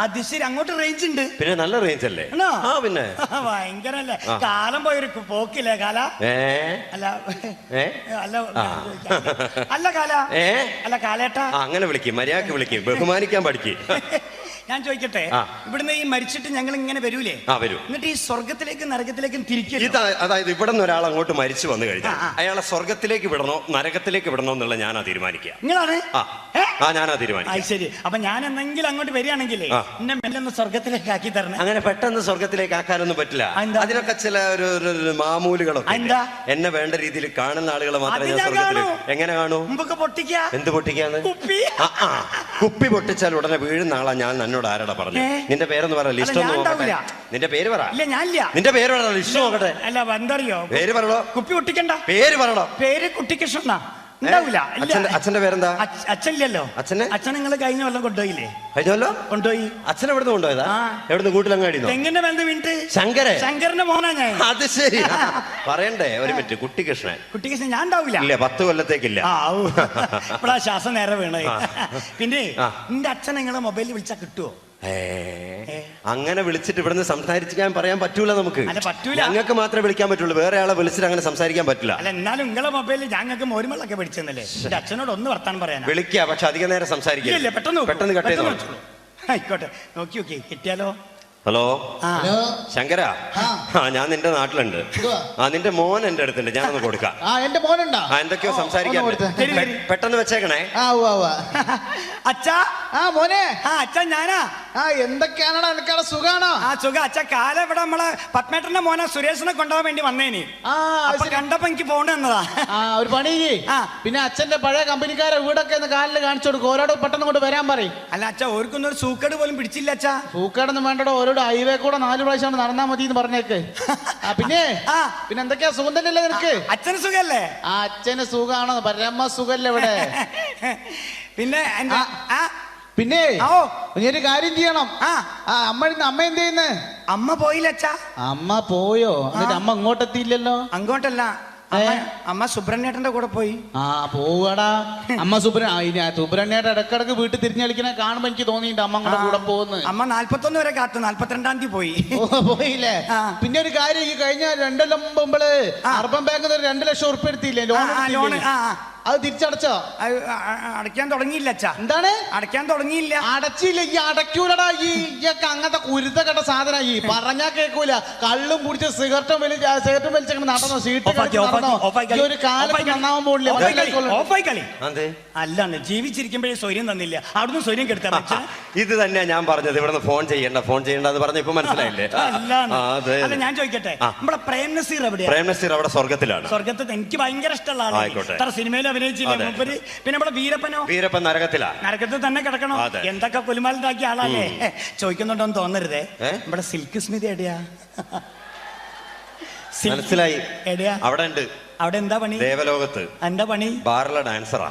അത് ശരി, അങ്ങോട്ട് റേഞ്ച് ഉണ്ട്. പിന്നെ നല്ല റേഞ്ച് അല്ലേ? പിന്നെ ഭയങ്കരല്ലേ. കാലം പോയൊരു പോക്കില്ലേ കാല? അല്ല കാലേട്ടാ, അങ്ങനെ വിളിക്കും, മര്യാദക്ക് വിളിക്കും, ബഹുമാനിക്കാൻ പഠിക്കും. ഞാൻ ചോദിക്കട്ടെ, ഇവിടുന്ന് ഈ മരിച്ചിട്ട് ഞങ്ങൾ ഇങ്ങനെ വരൂലേ? വരും. എന്നിട്ട് ഈ സ്വർഗത്തിലേക്കും നരകത്തിലേക്കും തിരിക്കും. അതായത് ഇവിടെ നിന്ന് ഒരാൾ അങ്ങോട്ട് മരിച്ചു വന്നു കഴിഞ്ഞാൽ അയാളെ സ്വർഗത്തിലേക്ക് വിടണോ നരകത്തിലേക്ക് വിടണോ എന്നുള്ള ഞാനാ തീരുമാനിക്കുക. നിങ്ങളാണ്? ഞാനാ തീരുമാനിക്കുക. ശരി, അപ്പൊ ഞാൻ എന്തെങ്കിലും അങ്ങോട്ട് വരികയാണെങ്കിലേ എന്നെ മെല്ലൊന്ന് സ്വർഗത്തിലേക്ക് ആക്കി തരണം. അങ്ങനെ പെട്ടെന്ന് സ്വർഗത്തിലേക്ക് ആക്കാനൊന്നും പറ്റില്ല. അതിനൊക്കെ ചില ഒരു മാമൂലുകളൊക്കെ. എന്നെ വേണ്ട രീതിയിൽ കാണുന്ന ആളുകളെ മാത്രമേ ഞാൻ സ്വർഗത്തിലേക്ക്. എങ്ങനെ കാണൂ? എന്ത് പൊട്ടിക്കാന്ന്? കുപ്പി പൊട്ടിച്ചാൽ ഉടനെ വീഴുന്ന ആളാ ഞാൻ. എന്നോട് ആരാടാ പറഞ്ഞു? നിന്റെ പേരൊന്ന് പറ, ലിസ്റ്റ് ഒന്ന് നോക്കട്ടെ. നിന്റെ പേര് പറ. നിന്റെ പേര് പറ, ലിസ്റ്റ് നോക്കട്ടെ. അല്ല എന്തറിയോ, പേര് പറയണോ? കുപ്പി പൊട്ടിക്കണ്ട. പേര് പറയണോ? പേര് കുട്ടിക്കൃഷ്ണ. അച്ഛന്റെ പേരെന്താ? അച്ഛനില്ലല്ലോ. അച്ഛൻ നിങ്ങൾ കഴിഞ്ഞ കൊല്ലം കൊണ്ടുപോയില്ലേ? കൊണ്ടുപോയി. അച്ഛൻ എവിടുന്ന് കൊണ്ടുപോയതാ? എവിടുന്ന്? കൂട്ടിലങ്ങാടി. തെങ്ങിന്റെ ബന്ധു വീണിട്ട്. ശങ്കരന്റെ മോനാ ഞാൻ. അത് ശരി. പറയണ്ടേ ഒരു മിനിറ്റ്. കുട്ടിക്കൃഷ്ണൻ ഞാൻ ഉണ്ടാവില്ല. ഇല്ല, 10 കൊല്ലത്തേക്കില്ല. ഇപ്പഴാ ശ്വാസം നേരെ വീണേ. പിന്നെ നിന്റെ അച്ഛൻ നിങ്ങളെ മൊബൈലിൽ വിളിച്ചാ കിട്ടുവോ? അങ്ങനെ വിളിച്ചിട്ട് ഇവിടുന്ന് സംസാരിക്കാൻ പറയാൻ പറ്റൂല നമുക്ക്. ഞങ്ങൾക്ക് മാത്രമേ വിളിക്കാൻ പറ്റുള്ളൂ, വേറെ ആളെ വിളിച്ചിട്ട് അങ്ങനെ സംസാരിക്കാൻ പറ്റില്ല. അല്ല എന്നാലും നിങ്ങളെ മൊബൈലിൽ ഞങ്ങൾക്ക് മോരുമള്ളൊക്കെ പിടിച്ചെന്നല്ലേ. അച്ഛനോട് ഒന്ന് വർത്താനം പറയാൻ വിളിക്കുക, പക്ഷെ അധികം നേരം സംസാരിക്കില്ല. പെട്ടെന്ന് കട്ട് ചെയ്തോ. ആയിക്കോട്ടെ, നോക്കി കിട്ടിയാലോ? ഹലോ ശങ്കര, ഞാൻ നിന്റെ നാട്ടിലുണ്ട്. നിന്റെ മോൻ എന്റെ അടുത്തുണ്ട്, ഞാനൊന്ന് കൊടുക്കാം. എന്റെ മോനുണ്ടോ? എന്തൊക്കെയോ സംസാരിക്കാൻ. പെട്ടെന്ന് വെച്ചേക്കണേ. അച്ഛാ. മോനെ. അച്ഛാ ഞാനാ. എന്തൊക്കെയാണോ എനിക്കവിടെ? സുഖാണോ? സുഖം. അച്ഛാ കാലം ഇവിടെ നമ്മളെ പത്മേട്ടന്റെ മോനെ സുരേഷിനെ കൊണ്ടുപോകാൻ വേണ്ടി വന്നേനി. കണ്ടപ്പോ എനിക്ക് പോകേണ്ടി വന്നതാ. ഒരു പണി. പിന്നെ അച്ഛന്റെ പഴയ കമ്പനിക്കാരെ വീടൊക്കെ ഒന്ന് കാലിൽ കാണിച്ചു കൊടുക്കും. ഓരോട് പെട്ടെന്ന് കൊണ്ട് വരാൻ പറയും. അല്ല അച്ഛാ, ഓർക്കൊന്നും ഒരു സൂക്കേട് പോലും പിടിച്ചില്ല അച്ഛാ. സൂക്കേടൊന്നും വേണ്ടോ, ഓരോട് ഹൈവേ കൂടെ 4 പ്രാവശ്യം നടന്നാ മതി എന്ന് പറഞ്ഞേക്ക്. പിന്നെ എന്തൊക്കെയാ? സുഖം തന്നെയല്ലേ നിനക്ക്? അച്ഛന് സുഖല്ലേ? അച്ഛന് സുഖാണോ? പരമ സുഖല്ലേ ഇവിടെ. പിന്നെ ഒരു കാര്യം ചെയ്യണം. അമ്മ എന്ത് ചെയ്യുന്നു? അമ്മ പോയില്ല അച്ഛാ. അമ്മ പോയോ? എന്നിട്ട് അമ്മ ഇങ്ങോട്ടെത്തിയില്ലല്ലോ. അങ്ങോട്ടല്ല, അമ്മ സുബ്രഹ്മണ്യേട്ടന്റെ കൂടെ പോയി. പോവാടാ. അമ്മ സുബ്രഹ്മണ്യേട്ടൻ ഇടക്കിടക്ക് വീട്ടിൽ തിരിഞ്ഞു കളിക്കണ കാണുമ്പോ എനിക്ക് തോന്നിയിട്ട് അമ്മ കൂടെ പോകുന്നു. അമ്മ 41 വരെ കാത്തു, 42-ാം തീയതി പോയി. പോയില്ലേ? പിന്നെ ഒരു കാര്യം, ഈ കഴിഞ്ഞ 2 കൊല്ലം മുമ്പ് അർബൻ ബാങ്കിൽ 2 ലക്ഷം ഉറുപ്പിക എടുത്തില്ലേ ലോൺ? അത് തിരിച്ചടച്ചോ? അടയ്ക്കാൻ തുടങ്ങിയില്ല അച്ഛാ. എന്താണ്? അടയ്ക്കാൻ തുടങ്ങിയില്ല. അടച്ചില്ല. ഈ അടയ്ക്കൂലടാ. ഈ അങ്ങനത്തെ കുരുത്ത കെട്ട സാധനം. ഈ പറഞ്ഞാ കേൾക്കൂല. കള്ളും കുടിച്ച് സിഗരറ്റും വലിച്ചങ്ങനെ നടന്നോ? സീറ്റ് ഒരു കാലത്ത് നന്നാവാൻ പോകില്ല. അല്ലാണ്ട് ജീവിച്ചിരിക്കുമ്പോഴേ സ്വര്യം തന്നില്ല, അവിടുന്ന് സ്വര്യം കെടുത്താ. ഇത് തന്നെയാ ഞാൻ പറഞ്ഞത്, ഇവിടെ ഫോൺ ചെയ്യണ്ട എന്ന് പറഞ്ഞ ഇപ്പൊ മനസ്സിലായില്ലേ? അല്ല ഞാൻ ചോദിക്കട്ടെ, നമ്മുടെ പ്രേം നസീർ എവിടെയാ? പ്രേം നസീർ അവിടെ സ്വർഗത്തിലാണ്. സ്വർഗത്തിൽ എനിക്ക് ഭയങ്കര ഇഷ്ടമുള്ള ആളാണ്. സിനിമയിൽ അഭിനയിച്ചില്ലേ മൂപ്പര്? പിന്നെ നമ്മുടെ വീരപ്പൻ നരകത്തിൽ തന്നെ കിടക്കണോ? എന്തൊക്കെ കുലുമാലിതാക്കിയ ആളല്ലേ. ചോദിക്കുന്നുണ്ടോന്ന് തോന്നരുതേ, നമ്മുടെ സിൽക്ക് സ്മിതി എവിടെയാ? മനസ്സിലായി. എവിടെയാ? അവിടെ ഉണ്ട്. അവിടെ എന്താ പണി? ദേവലോകത്ത്. എന്താ പണി? ബാറിലെ ഡാൻസറാ.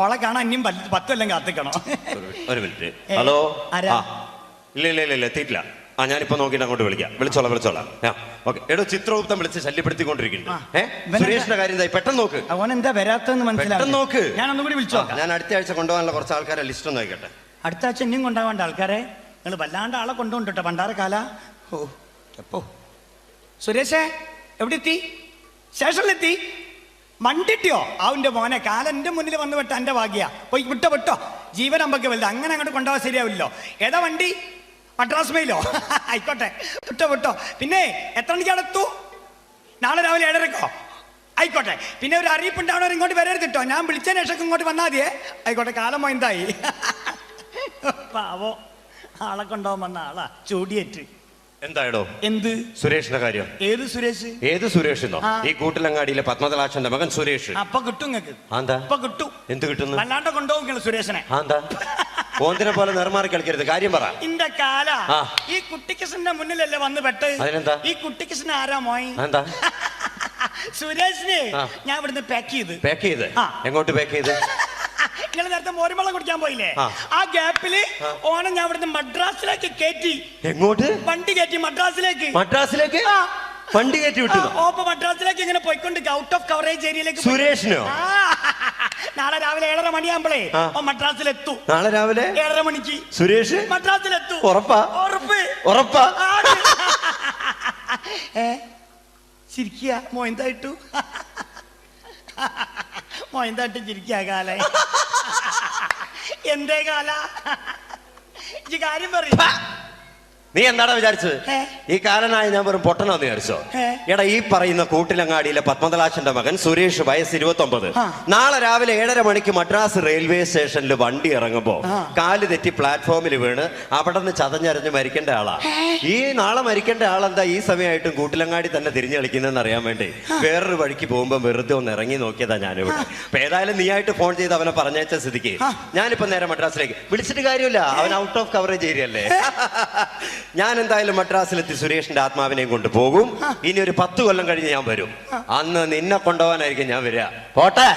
ഓളെ കാണാൻ ഇനിയും 10 കൊല്ലം കാത്തിക്കണോ? ഒരു മിനിറ്റ്. ഹലോ. ഇല്ല എത്തിയിട്ടില്ല. ഞാനിപ്പോ നോക്കിയിട്ട് അങ്ങോട്ട് വിളിച്ചോളാം. ഓക്കെ. എടോ, ചിത്രഗുപ്തൻ വിളിച്ച് ശല്യപ്പെടുത്തിക്കൊണ്ടിരിക്കുന്നു. സുരേഷിന്റെ കാര്യം പെട്ടെന്ന് നോക്ക്. അവൻ എന്താ വരാത്തെന്ന് മനസ്സിലായി. നോക്ക്. ഞാൻ ഒന്നും കൂടി വിളിച്ചോ. ഞാൻ അടുത്ത ആഴ്ച കൊണ്ടുപോകാനുള്ള കുറച്ച് ആൾക്കാരെ ലിസ്റ്റ് ഒന്ന് നോക്കട്ടെ. അടുത്ത ആഴ്ച ഇനിയും കൊണ്ടുപോകേണ്ട ആൾക്കാരെ നിങ്ങൾ വല്ലാണ്ട് ആളെ കൊണ്ടുകൊണ്ടിട്ടോ പണ്ടാരക്കാല. സുരേഷേ എവിടെ എത്തി? സ്റ്റേഷനിലെത്തി? മണ്ടിട്ടിയോ? അവന്റെ മോനെ കാലന്റെ മുന്നിൽ വന്ന് വിട്ട എന്റെ ഭാഗ്യ. പോയി വിട്ടോ. ജീവൻ അമ്പക്ക് വലുത്. അങ്ങനെ അങ്ങോട്ട് കൊണ്ടുപോകാൻ ശരിയാവില്ലോ. ഏതാ വണ്ടി? മദ്രാസ് മെയിലോ? ആയിക്കോട്ടെ, വിട്ടോ. പിന്നെ എത്ര മണിക്ക് അടുത്തു? നാളെ രാവിലെ 7:30. ആയിക്കോട്ടെ. പിന്നെ ഒരു അറിയിപ്പുണ്ടാവണവർ ഇങ്ങോട്ട് വരരുതിട്ടോ. ഞാൻ വിളിച്ചതിന് ശേഷം ഇങ്ങോട്ട് വന്നാൽ മതിയേ. ആയിക്കോട്ടെ. കാലം എന്തായി? പാവോ, ആളെ കൊണ്ടുപോകാൻ വന്ന ആളാ ചൂടിയേറ്റ്. എന്തായിടോ? എന്ത്? സുരേഷിന്റെ കാര്യം. ഏത് സുരേഷ്? ഏത് സുരേഷെന്നോ? ഈ കൂട്ടിലങ്ങാടിയിലെ പത്മതലാക്ഷന്റെ മകൻ സുരേഷ്. അപ്പൊ കിട്ടും നിങ്ങൾക്ക്. എന്താ? അപ്പൊ കിട്ടും. എന്ത് കിട്ടുന്നു? വല്ലാണ്ട് കൊണ്ടുപോകും സുരേഷിനെ. ഓന്തിനെ പോലെ നെറുമാറി കളിക്കരുത്, കാര്യം പറ. ഇന്റെ കാല ആ. ഈ കുട്ടിക്കൃഷ്ണന്റെ മുന്നിലല്ലേ വന്ന് പെട്ട്. അതിനെന്താ? ഈ കുട്ടിക്കൃഷ്ണൻ ആരാ മോയി? എന്താ സുരേഷിനെ ആ. ഞാൻ ഇവിടുന്ന് പാക്ക് ചെയ്ത്. പാക്ക് ചെയ്ത്? ആ. എങ്ങോട്ട് പാക്ക് ചെയ്ത്? നിങ്ങൾ നേരത്തെ മോരുവെള്ളം കുടിക്കാൻ പോയില്ലേ, ആ. ആ ഗ്യാപ്പില് ഓണം ഞാൻ ഇവിടുന്ന് മദ്രാസിലേക്ക് കയറ്റി. എങ്ങോട്ട്? വണ്ടി കയറ്റി മദ്രാസിലേക്ക്. മദ്രാസിലേക്ക് വണ്ടി കയറ്റി വിട്ടു? ഓപ്പ മദ്രാസിലേക്ക് ഇങ്ങനെ പോയിക്കൊണ്ട് ഔട്ട് ഓഫ് കവറേജ് ഏരിയയിലേക്ക്. സുരേഷിനോ? നാളെ രാവിലെ 7:30 മണിയാകുമ്പോഴേ മദ്രാസിലെത്തു. നാളെ രാവിലെ 7:30 മണിക്ക് സുരേഷ് മദ്രാസിലെത്തു. ഉറപ്പാ? ഉറപ്പ്. ഉറപ്പാ? ചിരിക്കുക മോയന്തായിട്ടു. മോയന്തായിട്ട് ചിരിക്കുക കാല. എന്തേ കാല ഈ കാര്യം പറയും. നീ എന്താടാ വിചാരിച്ചത്? ഈ കാലനായി ഞാൻ വെറും പൊട്ടനാന്ന് വിചാരിച്ചോ? എടാ, ഈ പറയുന്ന കൂട്ടിലങ്ങാടിയിലെ പത്മതലാശന്റെ മകൻ സുരേഷ്, വയസ്സ് 29. നാളെ രാവിലെ 7:30 മണിക്ക് മദ്രാസ് റെയിൽവേ സ്റ്റേഷനിൽ വണ്ടി ഇറങ്ങുമ്പോ കാല് തെറ്റി പ്ലാറ്റ്ഫോമിൽ വീണ് അവിടെ നിന്ന് ചതഞ്ഞരഞ്ഞ് മരിക്കേണ്ട ആളാ. ഈ നാളെ മരിക്കേണ്ട ആളെന്താ ഈ സമയമായിട്ടും കൂട്ടിലങ്ങാടി തന്നെ തിരിഞ്ഞു കളിക്കുന്നതെന്ന് അറിയാൻ വേണ്ടി വേറൊരു വഴിക്ക് പോകുമ്പോ വെറുതെ ഒന്ന് ഇറങ്ങി നോക്കിയതാ ഞാനിവിടെ. അപ്പൊ ഏതായാലും നീയായിട്ട് ഫോൺ ചെയ്ത് അവനെ പറഞ്ഞയച്ച സ്ഥിതിക്ക് ഞാനിപ്പോ നേരെ മദ്രാസിലേക്ക്. വിളിച്ചിട്ട് കാര്യമില്ല, അവൻ ഔട്ട് ഓഫ് കവറേജ് ഏരിയ അല്ലേ. ഞാൻ എന്തായാലും മദ്രാസിലെത്തി സുരേഷിന്റെ ആത്മാവിനെയും കൊണ്ട് പോകും. ഇനി ഒരു 10 കൊല്ലം കഴിഞ്ഞ് ഞാൻ വരും. അന്ന് നിന്നെ കൊണ്ടുപോകാനായിരിക്കും ഞാൻ വരിക. പോട്ടെ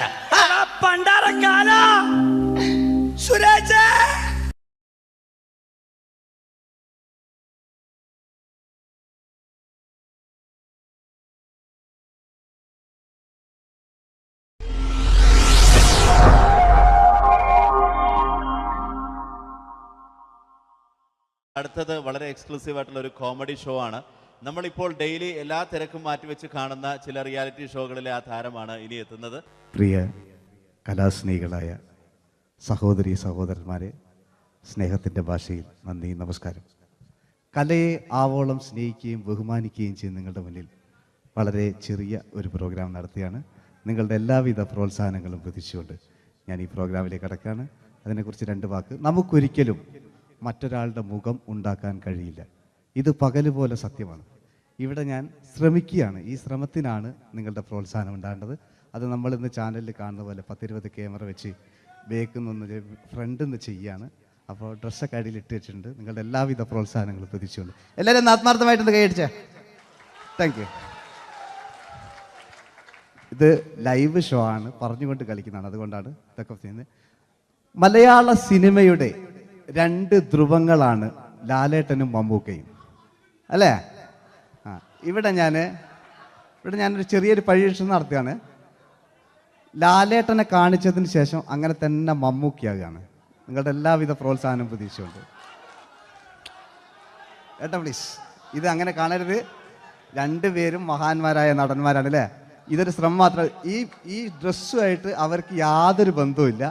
പണ്ടാരക്കാല സുരേഷ്. അടുത്തത് വളരെ എക്സ്ക്ലൂസീവ് ആയിട്ടുള്ള ഒരു കോമഡി ഷോ ആണ്. നമ്മളിപ്പോൾ ഡെയിലി എല്ലാ തിരക്കും മാറ്റിവെച്ച് കാണുന്ന ചില റിയാലിറ്റി ഷോകളിലെ ആ താരമാണ് ഇനി എത്തുന്നത്. പ്രിയ കലാസ്നേഹികളായ സഹോദരി സഹോദരന്മാരെ, സ്നേഹത്തിൻ്റെ ഭാഷയിൽ നന്ദി, നമസ്കാരം. കലയെ ആവോളം സ്നേഹിക്കുകയും ബഹുമാനിക്കുകയും ചെയ്യുന്ന നിങ്ങളുടെ മുന്നിൽ വളരെ ചെറിയ ഒരു പ്രോഗ്രാം നടത്തിയാണ്. നിങ്ങളുടെ എല്ലാവിധ പ്രോത്സാഹനങ്ങളും പ്രതീക്ഷിച്ചുകൊണ്ട് ഞാൻ ഈ പ്രോഗ്രാമിലേക്ക് കടക്കുകയാണ്. അതിനെക്കുറിച്ച് 2 വാക്ക്. നമുക്കൊരിക്കലും മറ്റൊരാളുടെ മുഖം ഉണ്ടാക്കാൻ കഴിയില്ല. ഇത് പകല് പോലെ സത്യമാണ്. ഇവിടെ ഞാൻ ശ്രമിക്കുകയാണ്. ഈ ശ്രമത്തിനാണ് നിങ്ങളുടെ പ്രോത്സാഹനം ഉണ്ടാകേണ്ടത്. അത് നമ്മളിന്ന് ചാനലിൽ കാണുന്ന പോലെ 10-20 ക്യാമറ വെച്ച് ബേക്കുന്നൊന്ന് ഫ്രണ്ടിൽ നിന്ന് ചെയ്യുകയാണ്. അപ്പോൾ ഡ്രസ്സൊക്കെ അടിയിൽ ഇട്ട് വെച്ചിട്ടുണ്ട്. നിങ്ങളുടെ എല്ലാവിധ പ്രോത്സാഹനങ്ങളും പ്രതീക്ഷിച്ചുകൊണ്ട് എല്ലാവരും ആത്മാർത്ഥമായിട്ടൊന്ന് കൈയടിച്ചേ. Thank you. ഇത് ലൈവ് ഷോ ആണ്, പറഞ്ഞുകൊണ്ട് കളിക്കുന്നതാണ്. അതുകൊണ്ടാണ് ഇതൊക്കെ ചെയ്യുന്നത്. മലയാള സിനിമയുടെ 2 ധ്രുവങ്ങളാണ് ലാലേട്ടനും മമ്മൂക്കയും, അല്ലേ? ഇവിടെ ഞാനൊരു ചെറിയൊരു പരീക്ഷണം നടത്തുകയാണ്. ലാലേട്ടനെ കാണിച്ചതിന് ശേഷം അങ്ങനെ തന്നെ മമ്മൂക്കയാകുകയാണ്. നിങ്ങളുടെ എല്ലാവിധ പ്രോത്സാഹനം പ്രതീക്ഷിച്ചുകൊണ്ട് ഏട്ടാ പ്ലീസ്. ഇത് അങ്ങനെ കാണരുത്. 2 പേരും മഹാന്മാരായ നടന്മാരാണ്, അല്ലേ? ഇതൊരു ശ്രമം മാത്രം. ഈ ഡ്രസ്സുമായിട്ട് അവർക്ക് യാതൊരു ബന്ധവുമില്ല.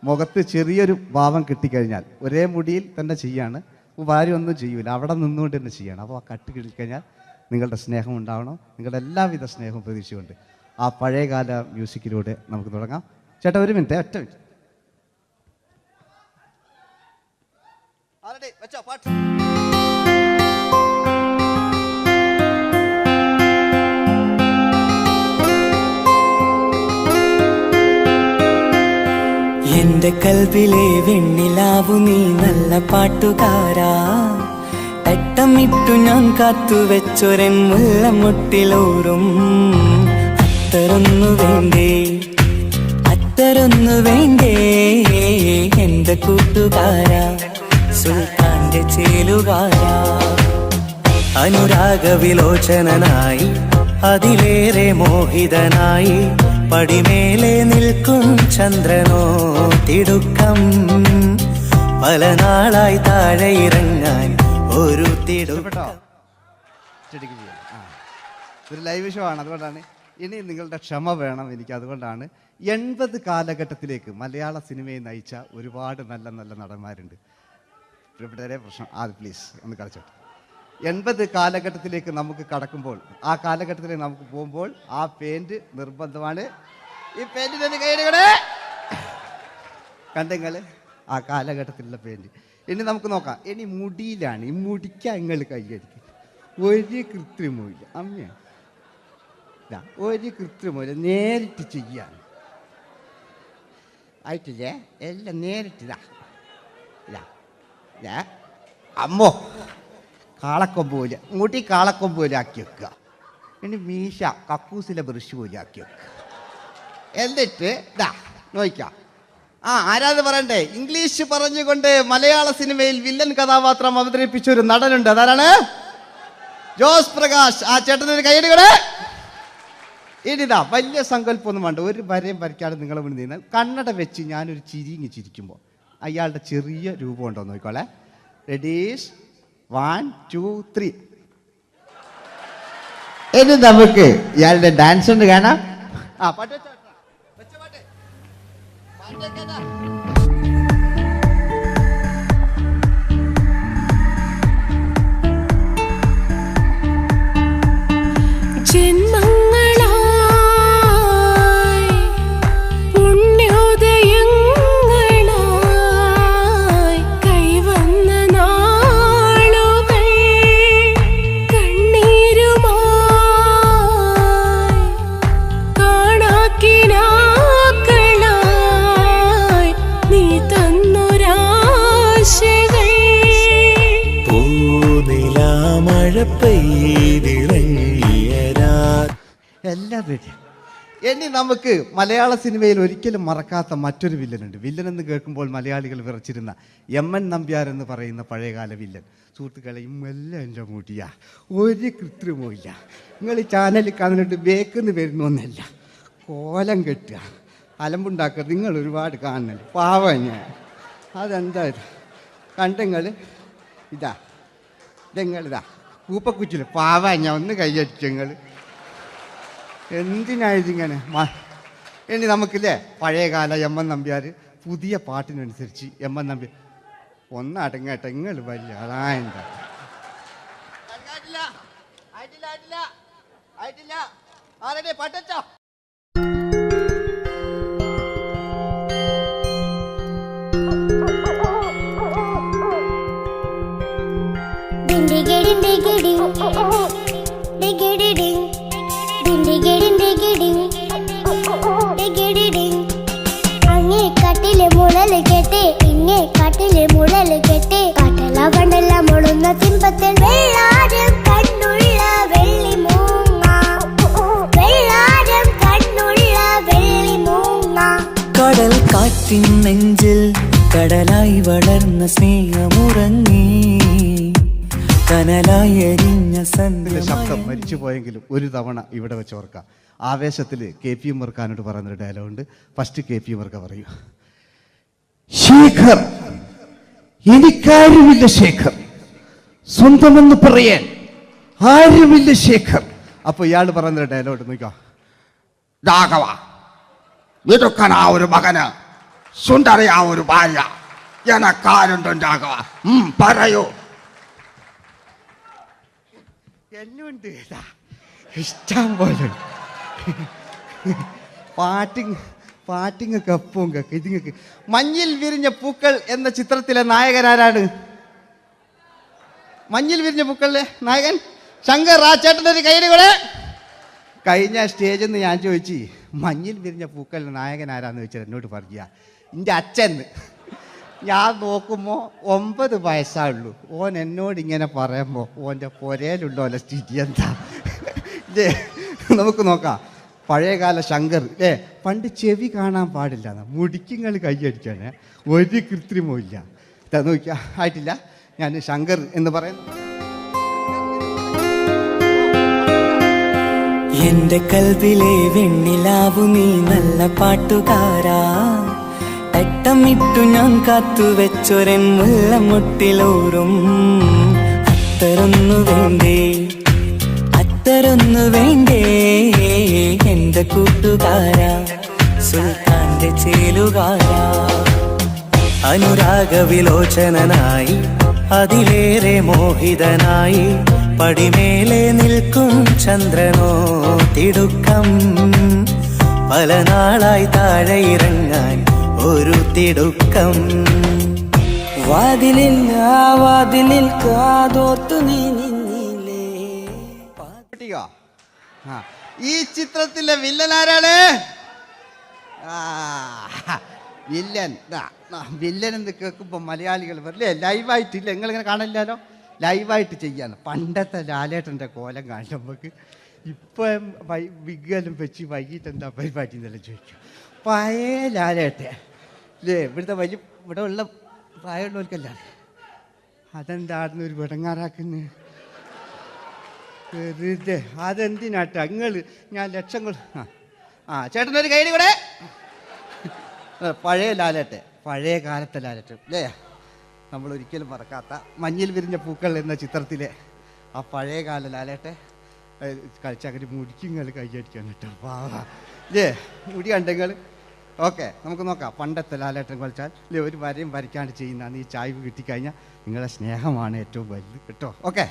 മുഖത്ത് ചെറിയൊരു ഭാവം കിട്ടിക്കഴിഞ്ഞാൽ ഒരേ മുടിയിൽ തന്നെ ചെയ്യാണ്. ഭാര്യ ഒന്നും ചെയ്യൂല, അവിടെ നിന്നുകൊണ്ട് തന്നെ ചെയ്യണം. അപ്പോൾ ആ കട്ട് കിട്ടിക്കഴിഞ്ഞാൽ നിങ്ങളുടെ സ്നേഹം ഉണ്ടാവണം. നിങ്ങളുടെ എല്ലാവിധ സ്നേഹവും പ്രതീക്ഷിച്ചുകൊണ്ട് ആ പഴയകാല മ്യൂസിക്കിലൂടെ നമുക്ക് തുടങ്ങാം. ചേട്ടാ ഒരു മിനിറ്റ്, ഒറ്റ മിനിറ്റ്. എന്റെ കൽവിലെ വെണ്ണിലാവു നീ നല്ല പാട്ടുകാരാ. തട്ടമിട്ടു ഞാൻ കാത്തുവെച്ചൊരൻ മുല്ലമുട്ടിലൂറും. അത്തരൊന്നു വേണ്ടേ, അത്തരൊന്നു വേണ്ടേ എന്റെ കൂട്ടുകാരാ, സുൽത്താന്റെ ചേലുകാരാ. അനുരാഗവിലോചനായി അതിലേറെ മോഹിതനായി പടിമേലെ നിൽക്കും ചന്ദ്രനോ തിടുക്കം. പല നാളായി താഴെ ഇറങ്ങാൻ ഒരു തിടുക്കം. ഒരു ലൈവ് ഷോ ആണ്, അതുകൊണ്ടാണ്. ഇനി നിങ്ങളുടെ ക്ഷമ വേണം എനിക്ക്. അതുകൊണ്ടാണ് 80 കാലഘട്ടത്തിലേക്ക് മലയാള സിനിമയെ നയിച്ച ഒരുപാട് നല്ല നല്ല നടന്മാരുണ്ട്. ഇവിടെ പ്രശ്നം പ്ലീസ് ഒന്ന് കളിച്ചോട്ടെ. 80 കാലഘട്ടത്തിലേക്ക് നമുക്ക് കടക്കുമ്പോൾ, ആ കാലഘട്ടത്തിലേക്ക് നമുക്ക് പോകുമ്പോൾ ആ പെയിന്റ് നിർബന്ധമാണ്. ഈ പെയിന്റിന് കൈയിടേ കണ്ടെങ്കിൽ ആ കാലഘട്ടത്തിലുള്ള പെയിന്റ്. ഇനി നമുക്ക് നോക്കാം. ഇനി മുടിയിലാണ്. ഈ മുടിക്കാൻ നിങ്ങൾ കൈയടിക്കും. ഒരു കൃത്രിമവുമില്ല അമ്മ, ഒരു കൃത്രിമവുമില്ല. നേരിട്ട് ചെയ്യാൻ ആയിട്ടില്ലേ? എല്ലാം നേരിട്ടിതാ അമ്മോ കാളക്കൊമ്പ് പോലെ മുടി കാളക്കൊമ്പ് പോലെ ആക്കി വെക്കുക. ഇനി മീശ കക്കൂസിലെ ബ്രഷ് പോലെ ആക്കി വെക്കുക. എന്നിട്ട് നോക്കാം. ആരാന്ന് പറയണ്ടേ? ഇംഗ്ലീഷ് പറഞ്ഞുകൊണ്ട് മലയാള സിനിമയിൽ വില്ലൻ കഥാപാത്രം അവതരിപ്പിച്ച ഒരു നടനുണ്ട്. അതാരാണ്? ജോസ് പ്രകാശ്. ആ ചേട്ടനൊരു കൈയടികളെ. ഇനിതാ വലിയ സങ്കല്പമൊന്നും വേണ്ട, ഒരു വരയും വരയ്ക്കാതെ നിങ്ങളെ മുന്നിൽ നിന്ന് കണ്ണട വെച്ച് ഞാനൊരു ചിരിങ്ങി ചിരിക്കുമ്പോൾ അയാളുടെ ചെറിയ രൂപം ഉണ്ടോ നോക്കോളെ. റെഡീസ് 1 2 3. ഇനി നമുക്ക് ഇയാളുടെ ഡാൻസ് ഉണ്ട് കാണാം. പാട്ട് ജന്മങ്ങളായി പുണ്യോദയങ്ങളായി കൈവന്ന നാളുകൾ കണ്ണീരുമായി കാണാക്കിനാക്കളായി നീ തന്നൊരാശകൾ പൂനിലാമഴ പെയ്തിറങ്ങിയ എല്ലാം റെഡി. ഇനി നമുക്ക് മലയാള സിനിമയിൽ ഒരിക്കലും മറക്കാത്ത മറ്റൊരു വില്ലനുണ്ട്. വില്ലൻ എന്ന് കേൾക്കുമ്പോൾ മലയാളികൾ വിറച്ചിരുന്ന എം.എൻ. നമ്പ്യാർ എന്ന് പറയുന്ന പഴയകാല വില്ലൻ. സുഹൃത്തുക്കളെയും എല്ലാം എൻ്റെ മൂട്ടിയ ഒരു കൃത്രിമവും ഇല്ല. നിങ്ങൾ ഈ ചാനലിൽ കാണുന്നുണ്ട് ബേക്കെന്ന് വരുന്നൊന്നല്ല, കോലം കെട്ടുക, അലമ്പുണ്ടാക്കുക. നിങ്ങൾ ഒരുപാട് കാണുന്നുണ്ട്. പാവം ഞാൻ അതെന്താ ഇത് കണ്ടെങ്കിൽ ഇതെങ്ങളിതാ കൂപ്പക്കുച്ചില്ല പാവം ഞാൻ ഒന്ന് കൈയടിച്ചങ്ങൾ എന്തിനായതിങ്ങനെ. ഇനി നമുക്കില്ലേ പഴയകാല എം.എൻ. നമ്പ്യാർ പുതിയ പാട്ടിനനുസരിച്ച് എം.എൻ. നമ്പ്യാർ ഒന്ന് അടങ്ങട്ടെ. നിങ്ങൾ വലിയ അതായത് പാട്ടോ. അങ്ങേ കാട്ടിലെ മുഴല് കേട്ടേ ഇങ്ങേ കാട്ടിലെ മുഴല് കേട്ടേ കാട്ടല പണ്ടല്ല മുളുന്ന സിംഹത്തിൽ വെള്ളാരം കണ്ണുള്ള വെള്ളി മൂങ്ങ വെള്ളാരം കണ്ണുള്ള വെള്ളി മൂങ്ങ. കടൽ കാറ്റിൻ നെഞ്ചിൽ കടലായി വളർന്ന സ്നേഹമുറങ്ങി കനലായി എരിഞ്ഞ ശബ്ദം മരിച്ചു പോയെങ്കിലും ഒരു തവണ ഇവിടെ വെച്ച് ഓർക്കാം. ആവേശത്തിൽ KP ഉമ്മർഖാനോട് പറയുന്നൊരു ഡയലോഗുണ്ട്. ഫസ്റ്റ് KP ഉമ്മർഖ പറയൂ, ശേഖർ എനിക്കാരുമില്ല ശേഖർ, സ്വന്തമെന്ന് പറയാൻ ആരുമില്ല ശേഖർ. അപ്പൊ ഇയാൾ പറയുന്നൊരു ഡയലോഗ് നോക്കാം. രാഘവ മിടുക്കനാ ഒരു മകന്, സുന്ദരയാ ഒരു ഭാര്യ, എനക്കാരുണ്ടോ രാഘവ, പറയൂ. എന്നുണ്ട് ഇഷ്ടം പോലെ പാട്ടിങ്ങൊക്കെ എപ്പവും കേൾക്കുക. ഇതിങ്ങൾക്ക് മഞ്ഞിൽ വിരിഞ്ഞ പൂക്കൾ എന്ന ചിത്രത്തിലെ നായകനാരാണ്? മഞ്ഞിൽ വിരിഞ്ഞ പൂക്കളിലെ നായകൻ ശങ്കർ. ആ ചേട്ടൻ്റെ ഒരു കൈയ്യടികളെ. കഴിഞ്ഞ സ്റ്റേജിൽ നിന്ന് ഞാൻ ചോദിച്ചു മഞ്ഞിൽ വിരിഞ്ഞ പൂക്കളിലെ നായകൻ ആരാന്ന് ചോദിച്ചാൽ എന്നോട് പറയുക എൻ്റെ അച്ഛൻ. ഞാൻ നോക്കുമ്പോൾ 9 വയസ്സായുള്ളൂ. ഓൻ എന്നോട് ഇങ്ങനെ പറയുമ്പോൾ ഓൻ്റെ പുരയിലുണ്ടോ അല്ല സ്ഥിതി എന്താ? നമുക്ക് നോക്കാം. പഴയകാല ശങ്കർ പണ്ട് ചെവി കാണാൻ പാടില്ല, മുടിക്കുങ്ങൾ കൈയടിക്കാണ്, ഒരു കൃത്രിമവും ഇല്ല. നോക്കിയാ ആയിട്ടില്ല. ഞാൻ ശങ്കർ എന്ന് പറയുന്നു. എന്റെ കൽവിലെ വെണ്ണിലാവു നീ നല്ല പാട്ടുകാരാ, തട്ടമിട്ടു ഞാൻ കാത്തു വെച്ചൊരൻ മുല്ലമുട്ടിലോറും അത്തരൊന്നു വേണ്ടേ, അത്തരൊന്നു വേണ്ടേ എന്റെ കൂട്ടുകാരാ, സുൽത്താന്റെ ചേലുകാരാ. അനുരാഗവിലോചനായി അതിലേറെ മോഹിതനായി പടിമേലെ നിൽക്കും ചന്ദ്രനോ തിടുക്കം, പല നാളായി താഴെ ഇറങ്ങാൻ ഒരു തിടുക്കം. വാതിലിൽ വാതിലിൽ കാതോർത്തു നീ നിന്നില്ലേ. ഈ ചിത്രത്തിലെ വില്ലൻ ആരാണ്? വില്ലൻ വില്ലൻ എന്ന് കേൾക്കുമ്പോൾ മലയാളികൾ വരില്ലേ ലൈവായിട്ടില്ല, നിങ്ങളിങ്ങനെ കാണില്ലല്ലോ, ലൈവായിട്ട് ചെയ്യാണ്. പണ്ടത്തെ ലാലേട്ടൻ്റെ കോലം കാണുമ്പോൾ ഇപ്പം വിഗ്ഗെല്ലാം വെച്ച് വൈകിട്ട് എന്താ പരിപാടി എന്നെല്ലാം ചോദിക്കും. പഴയ ലാലേട്ടൻ അല്ലേ, ഇവിടുത്തെ വലിയ ഇവിടെ ഉള്ള പ്രായമുള്ളവർക്കല്ല, അതെന്താടുന്ന ഒരു വിടങ്ങാറാക്കുന്നത് വെറുതെ. അതെന്തിനാട്ട നിങ്ങൾ ഞാൻ ലക്ഷങ്ങൾ ചേട്ടനൊരു കൈഡി കൂടെ. പഴയ ലാലേട്ടെ, പഴയ കാലത്തെ ലാലേട്ട് അല്ലേ, നമ്മൾ ഒരിക്കലും മറക്കാത്ത മഞ്ഞിൽ വിരിഞ്ഞ പൂക്കൾ എന്ന ചിത്രത്തിലെ ആ പഴയ കാല ലാലേട്ടെ കളിച്ചങ്ങനെ മുടിക്കുങ്ങൾ കൈയടിക്കാൻ കിട്ടും. അല്ലേ മുടി കണ്ടെങ്കിൽ ഓക്കെ, നമുക്ക് നോക്കാം. പണ്ടത്തെ ലാലേട്ടൻ കളിച്ചാൽ അല്ലേ ഒരു വരയും വരയ്ക്കാണ്ട് ചെയ്യുന്നതാണ്. ഈ ചായ്വ് കിട്ടിക്കഴിഞ്ഞാൽ നിങ്ങളുടെ സ്നേഹമാണ് ഏറ്റവും വലുത് കേട്ടോ. ഓക്കെ.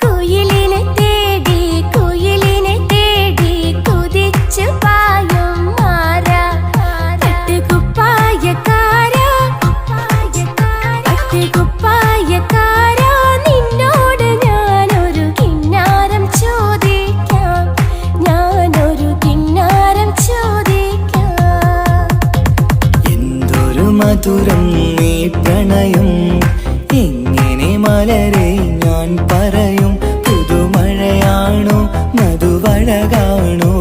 കുയിലിനെ തേടി കുയിലിനെ തേടി കുതിച്ചു പായും മാറാ പട്ടുകുപ്പായക്കാരാ പട്ടുകുപ്പായക്കാരാ നിന്നോട് ഞാനൊരു കിന്നാരം ചോദിക്കാം, ഞാനൊരു കിന്നാരം ചോദിക്കാം. എന്തൊരു മധുരം നീ പ്രണയം, എങ്ങനെ മലരെ ഞാൻ പറയും. പുതുമഴയാണോ മധുവഴകാണോ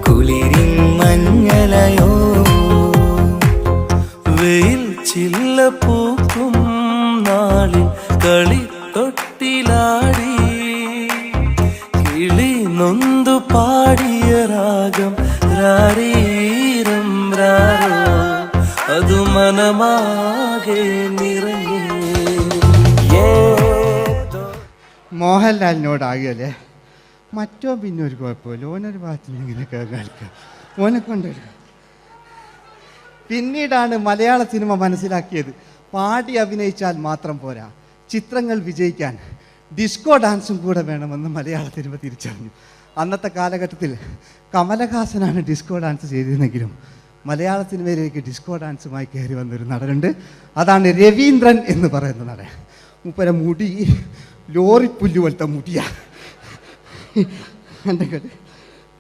കുളിരിൻ മഞ്ഞലയോ. വെയിൽ ചില്ല പൂക്കും നാളിൽ കളിത്തൊട്ടിലാടി കിളി നൊന്തു പാടിയ രാഗം രാരീരം രാരോ അതു മനമാകെ നിറഞ്ഞു. മോഹൻലാലിനോടാകല്ലേ മറ്റോ പിന്നെ ഒരു കുഴപ്പമില്ല, ഓനൊരു ഭാഗത്തിൽ ഇങ്ങനെ കളിക്കുക, ഓനെ കൊണ്ടൊരു. പിന്നീടാണ് മലയാള സിനിമ മനസ്സിലാക്കിയത് പാടി അഭിനയിച്ചാൽ മാത്രം പോരാ, ചിത്രങ്ങൾ വിജയിക്കാൻ ഡിസ്കോ ഡാൻസും കൂടെ വേണമെന്ന് മലയാള സിനിമ തിരിച്ചറിഞ്ഞു. അന്നത്തെ കാലഘട്ടത്തിൽ കമലഹാസനാണ് ഡിസ്കോ ഡാൻസ് ചെയ്തിരുന്നെങ്കിലും മലയാള സിനിമയിലേക്ക് ഡിസ്കോ ഡാൻസുമായി കയറി വന്നൊരു നടനുണ്ട്. അതാണ് രവീന്ദ്രൻ എന്ന് പറയുന്ന നടൻ. മൂപ്പര മുടി ലോറിപ്പുല്ല് പോലത്തെ മുടിയാ. എന്തെങ്കിലും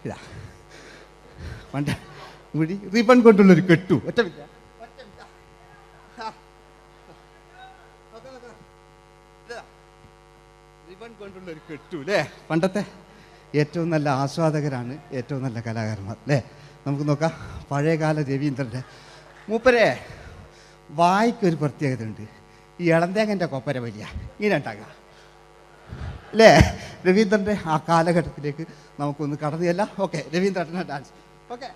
ഇതാ പണ്ട് മുടി റിബൺ കൊണ്ടുള്ളൊരു കെട്ടു ഒറ്റ റിബൺ കൊണ്ടുള്ളൊരു കെട്ടു അല്ലേ. പണ്ടത്തെ ഏറ്റവും നല്ല ആസ്വാദകരാണ് ഏറ്റവും നല്ല കലാകാരന്മാർ അല്ലേ. നമുക്ക് നോക്കാം പഴയകാല രവീന്ദ്രൻ്റെ. മൂപ്പരെ വായിക്കൊരു പ്രത്യേകത ഉണ്ട്, ഈ ഇളന്തേങ്ങൻ്റെ കൊപ്പര വലിയ ഇങ്ങനെ ഉണ്ടാകുക അല്ലേ. രവീന്ദ്രൻ്റെ ആ കാലഘട്ടത്തിലേക്ക് നമുക്കൊന്ന് കടന്നുചെല്ല. ഓക്കെ, രവീന്ദ്രൻ്റെ ഡാൻസ്. ഓക്കെ.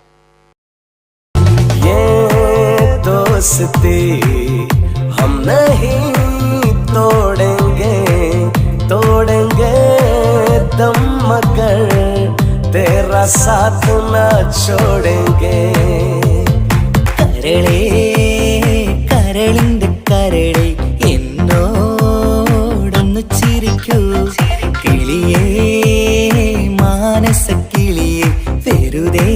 दोस्ती हम नहीं तोड़ेंगे तोड़ेंगे दम मगर तेरा साथ ना छोड़ेंगे. കരളേ കരളിന്റെ കരളേ എന്നോടൊന്ന് ചിരിക്കൂ കിളിയേ മാനസ കിളിയേ വെറുതെ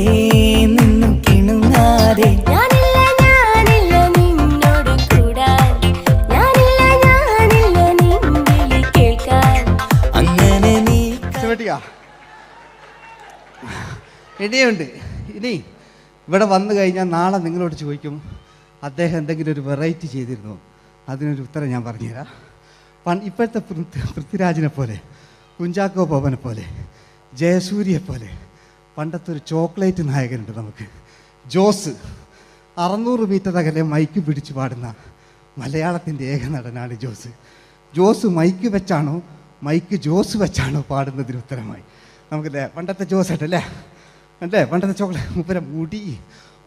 നിന്നു കിണുങ്ങാതെ. ഇനിയുണ്ട്. ഇനി ഇവിടെ വന്നു കഴിഞ്ഞാൽ നാളെ നിങ്ങളോട് ചോദിക്കും അദ്ദേഹം എന്തെങ്കിലും ഒരു വെറൈറ്റി ചെയ്തിരുന്നു, അതിനൊരു ഉത്തരം ഞാൻ പറഞ്ഞുതരാം. ഇപ്പോഴത്തെ പൃഥ്വിരാജിനെ പോലെ, കുഞ്ചാക്കോ ബോബനെ പോലെ, ജയസൂര്യയെ പോലെ പണ്ടത്തെ ഒരു ചോക്ലേറ്റ് നായകനുണ്ട് നമുക്ക്, ജോസ്. 600 മീറ്റർ അകലെ മൈക്ക് പിടിച്ച് പാടുന്ന മലയാളത്തിൻ്റെ ഏക നടനാണ് ജോസ്. ജോസ് മൈക്ക് വെച്ചാണോ മൈക്ക് ജോസ് വെച്ചാണോ പാടുന്നതിന് ഉത്തരമായി നമുക്കല്ലേ പണ്ടത്തെ ജോസ് ആയിട്ടല്ലേ അല്ലേ. പണ്ടത്തെ ചോക്ലേറ്റ് മൂപ്പര മുടി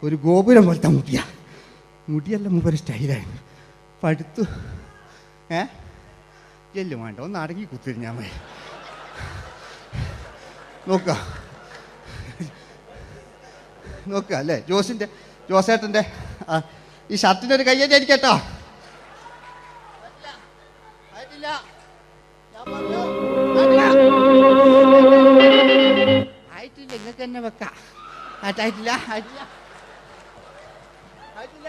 ഒരു ഗോപുരം പോലത്തെ മുടിയാ, മുടിയെല്ലാം മൂപ്പര സ്റ്റൈലായിരുന്നു. പടുത്തു എല്ലും വേണ്ട, ഒന്ന് അടങ്ങി കുത്തിരിഞ്ഞാൽ മതി. നോക്കുക അല്ലേ ജോസേട്ടൻ്റെ ഈ ഷർട്ടിനൊരു കയ്യടി അടിക്കട്ടോ. ആയിട്ടില്ല, നിങ്ങൾക്ക് തന്നെ വെക്കാം. ആയിട്ടില്ല ആയിട്ടില്ല ആയിട്ടില്ല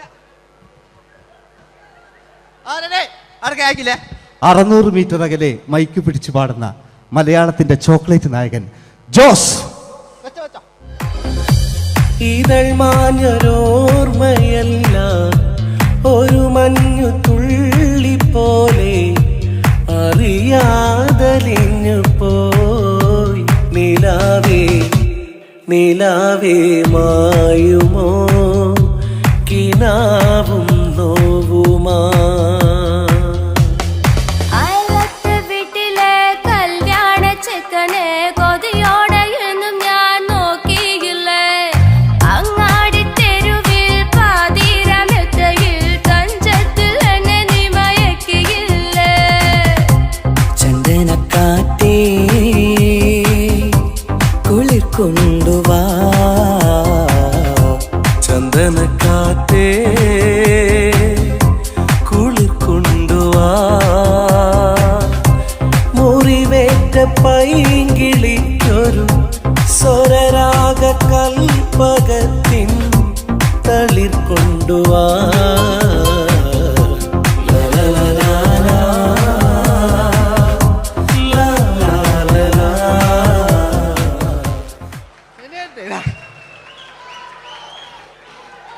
ആരൊക്കെ ആയിക്കില്ലേ. 600 മീറ്റർ അകലെ മൈക്ക് പിടിച്ചു പാടുന്ന മലയാളത്തിന്റെ ചോക്ലേറ്റ് നായകൻ ജോസ്. ഇതൾ മാഞ്ഞൊരോർമ്മയല്ല ഒരു മഞ്ഞു തുള്ളി പോലെ അറിയാതലിഞ്ഞു പോയി നിലാവേ നിലാവേ മായുമോ കിനാവും നോവുമാ അയലത്തെ വീട്ടിലെ കല്യാണ ചെക്കനെ കൊതിയോടെ എന്നും ഞാൻ നോക്കിയില്ലേ അങ്ങാടി തെരുവിൽ പാതിരാമെത്തയിൽ തഞ്ചത്തിൽ എന്നെ നീ മയക്കിയില്ലേ ചന്ദനക്കാറ്റേ കുളിർ കൊണ്ടുവാ ചന്ദനക്കാറ്റേ കുളിർ കൊണ്ടുവാ മുറിവേറ്റ പൈങ്കിളിക്കൊരു സ്വരരാഗ കൽപ്പകത്തിൻ തളിർ കൊണ്ടുവാ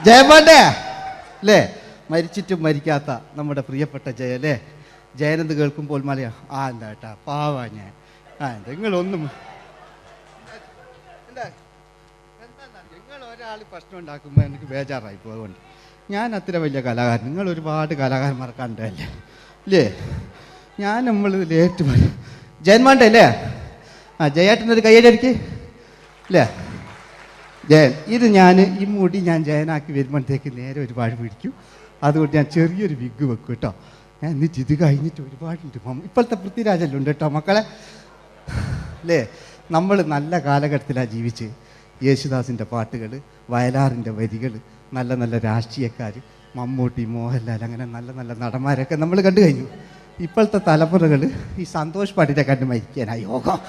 ജയമോന്റെ അല്ലേ മരിച്ചിട്ടും മരിക്കാത്ത നമ്മുടെ പ്രിയപ്പെട്ട ജയ അല്ലേ ജയനെന്ന് കേൾക്കുമ്പോൾ മലയാ എന്താ കേട്ടാ പാവാ ഞാൻ നിങ്ങളൊന്നും എന്താ നിങ്ങൾ ഒരാൾ പ്രശ്നം ഉണ്ടാക്കുമ്പോൾ എനിക്ക് ബേജാറായി പോകുന്നുണ്ട് ഞാൻ അത്ര വലിയ കലാകാരൻ നിങ്ങൾ ഒരുപാട് കലാകാരന്മാരെ കണ്ടല്ലേ അല്ലേ ഞാൻ നമ്മൾ ലേറ്റ് ജയന്മാണ്ടേ അല്ലേ ജയേട്ടനൊരു കയ്യടിക്ക് അല്ലേ ജയൻ ഇത് ഞാൻ ഈ മുടി ഞാൻ ജയനാക്കി വരുമ്പോഴത്തേക്ക് നേരെ ഒരുപാട് പിടിക്കും അതുകൊണ്ട് ഞാൻ ചെറിയൊരു വിഗ് വെക്കും കേട്ടോ ഞാൻ എന്നിട്ട് ഇത് കഴിഞ്ഞിട്ട് ഒരുപാടുണ്ട് ഇപ്പോഴത്തെ പൃഥ്വിരാജല്ലോ ഉണ്ട് കേട്ടോ മക്കളെ അല്ലേ നമ്മൾ നല്ല കാലഘട്ടത്തിലാണ് ജീവിച്ച് യേശുദാസിൻ്റെ പാട്ടുകൾ വയലാറിൻ്റെ വരികൾ നല്ല നല്ല രാഷ്ട്രീയക്കാർ മമ്മൂട്ടി മോഹൻലാൽ അങ്ങനെ നല്ല നല്ല നടന്മാരൊക്കെ നമ്മൾ കണ്ടു കഴിഞ്ഞു ഇപ്പോഴത്തെ തലമുറകൾ ഈ സന്തോഷ് പാട്ടിനെ കണ്ട് മരിക്കാനായി യോഗം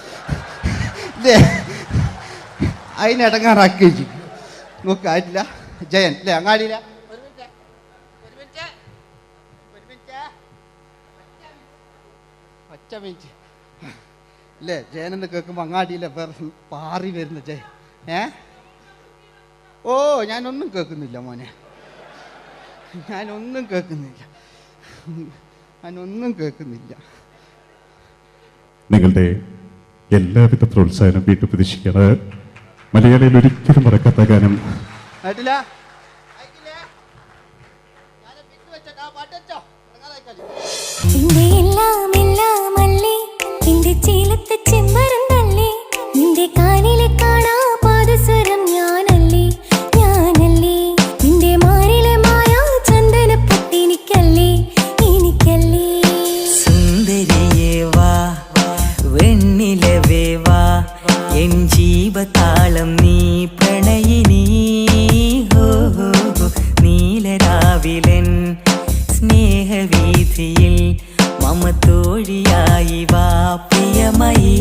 അല്ലേ അതിനിടങ്ങാറാക്കി നോക്കായിട്ടില്ല ജയൻ അല്ലേ അങ്ങാടിയില്ല ഒറ്റ മിനിറ്റ് അല്ലേ ജയനെന്ന് കേൾക്കുമ്പോൾ അങ്ങാടിയില്ല വേറെ പാറി വരുന്ന ജയൻ ഓ ഞാനൊന്നും കേൾക്കുന്നില്ല മോനെ ഞാനൊന്നും കേൾക്കുന്നില്ല നിങ്ങളുടെ എല്ലാവിധ പ്രോത്സാഹനം വീണ്ടും പ്രതീക്ഷിക്കാറ് മലയാളിയിൽ ഒരിക്കലും മറക്കാത്ത ഗാനം നിന്റെ എല്ലാം എല്ലാം അല്ലേ നിന്റെ ചീലത്തെ ചെമ്മരുന്നല്ലേ നിന്റെ കാലിലെ കാണാ പാദസരം ഞാനല്ലേ നിന്റെ മാറിലെ മായാ ചന്ദനപ്പൊട്ട് എനിക്കല്ലേ സുന്ദരിയേ വാ വെണ്ണിലവേ വാ എൻ ജീവതാളം നീ പ്രണയിനി ഹോ ഹോ ഹോ നീലരാവിലൻ സ്നേഹവീഥിയിൽ മമ തോഴിയായി വാ പ്രിയമയീ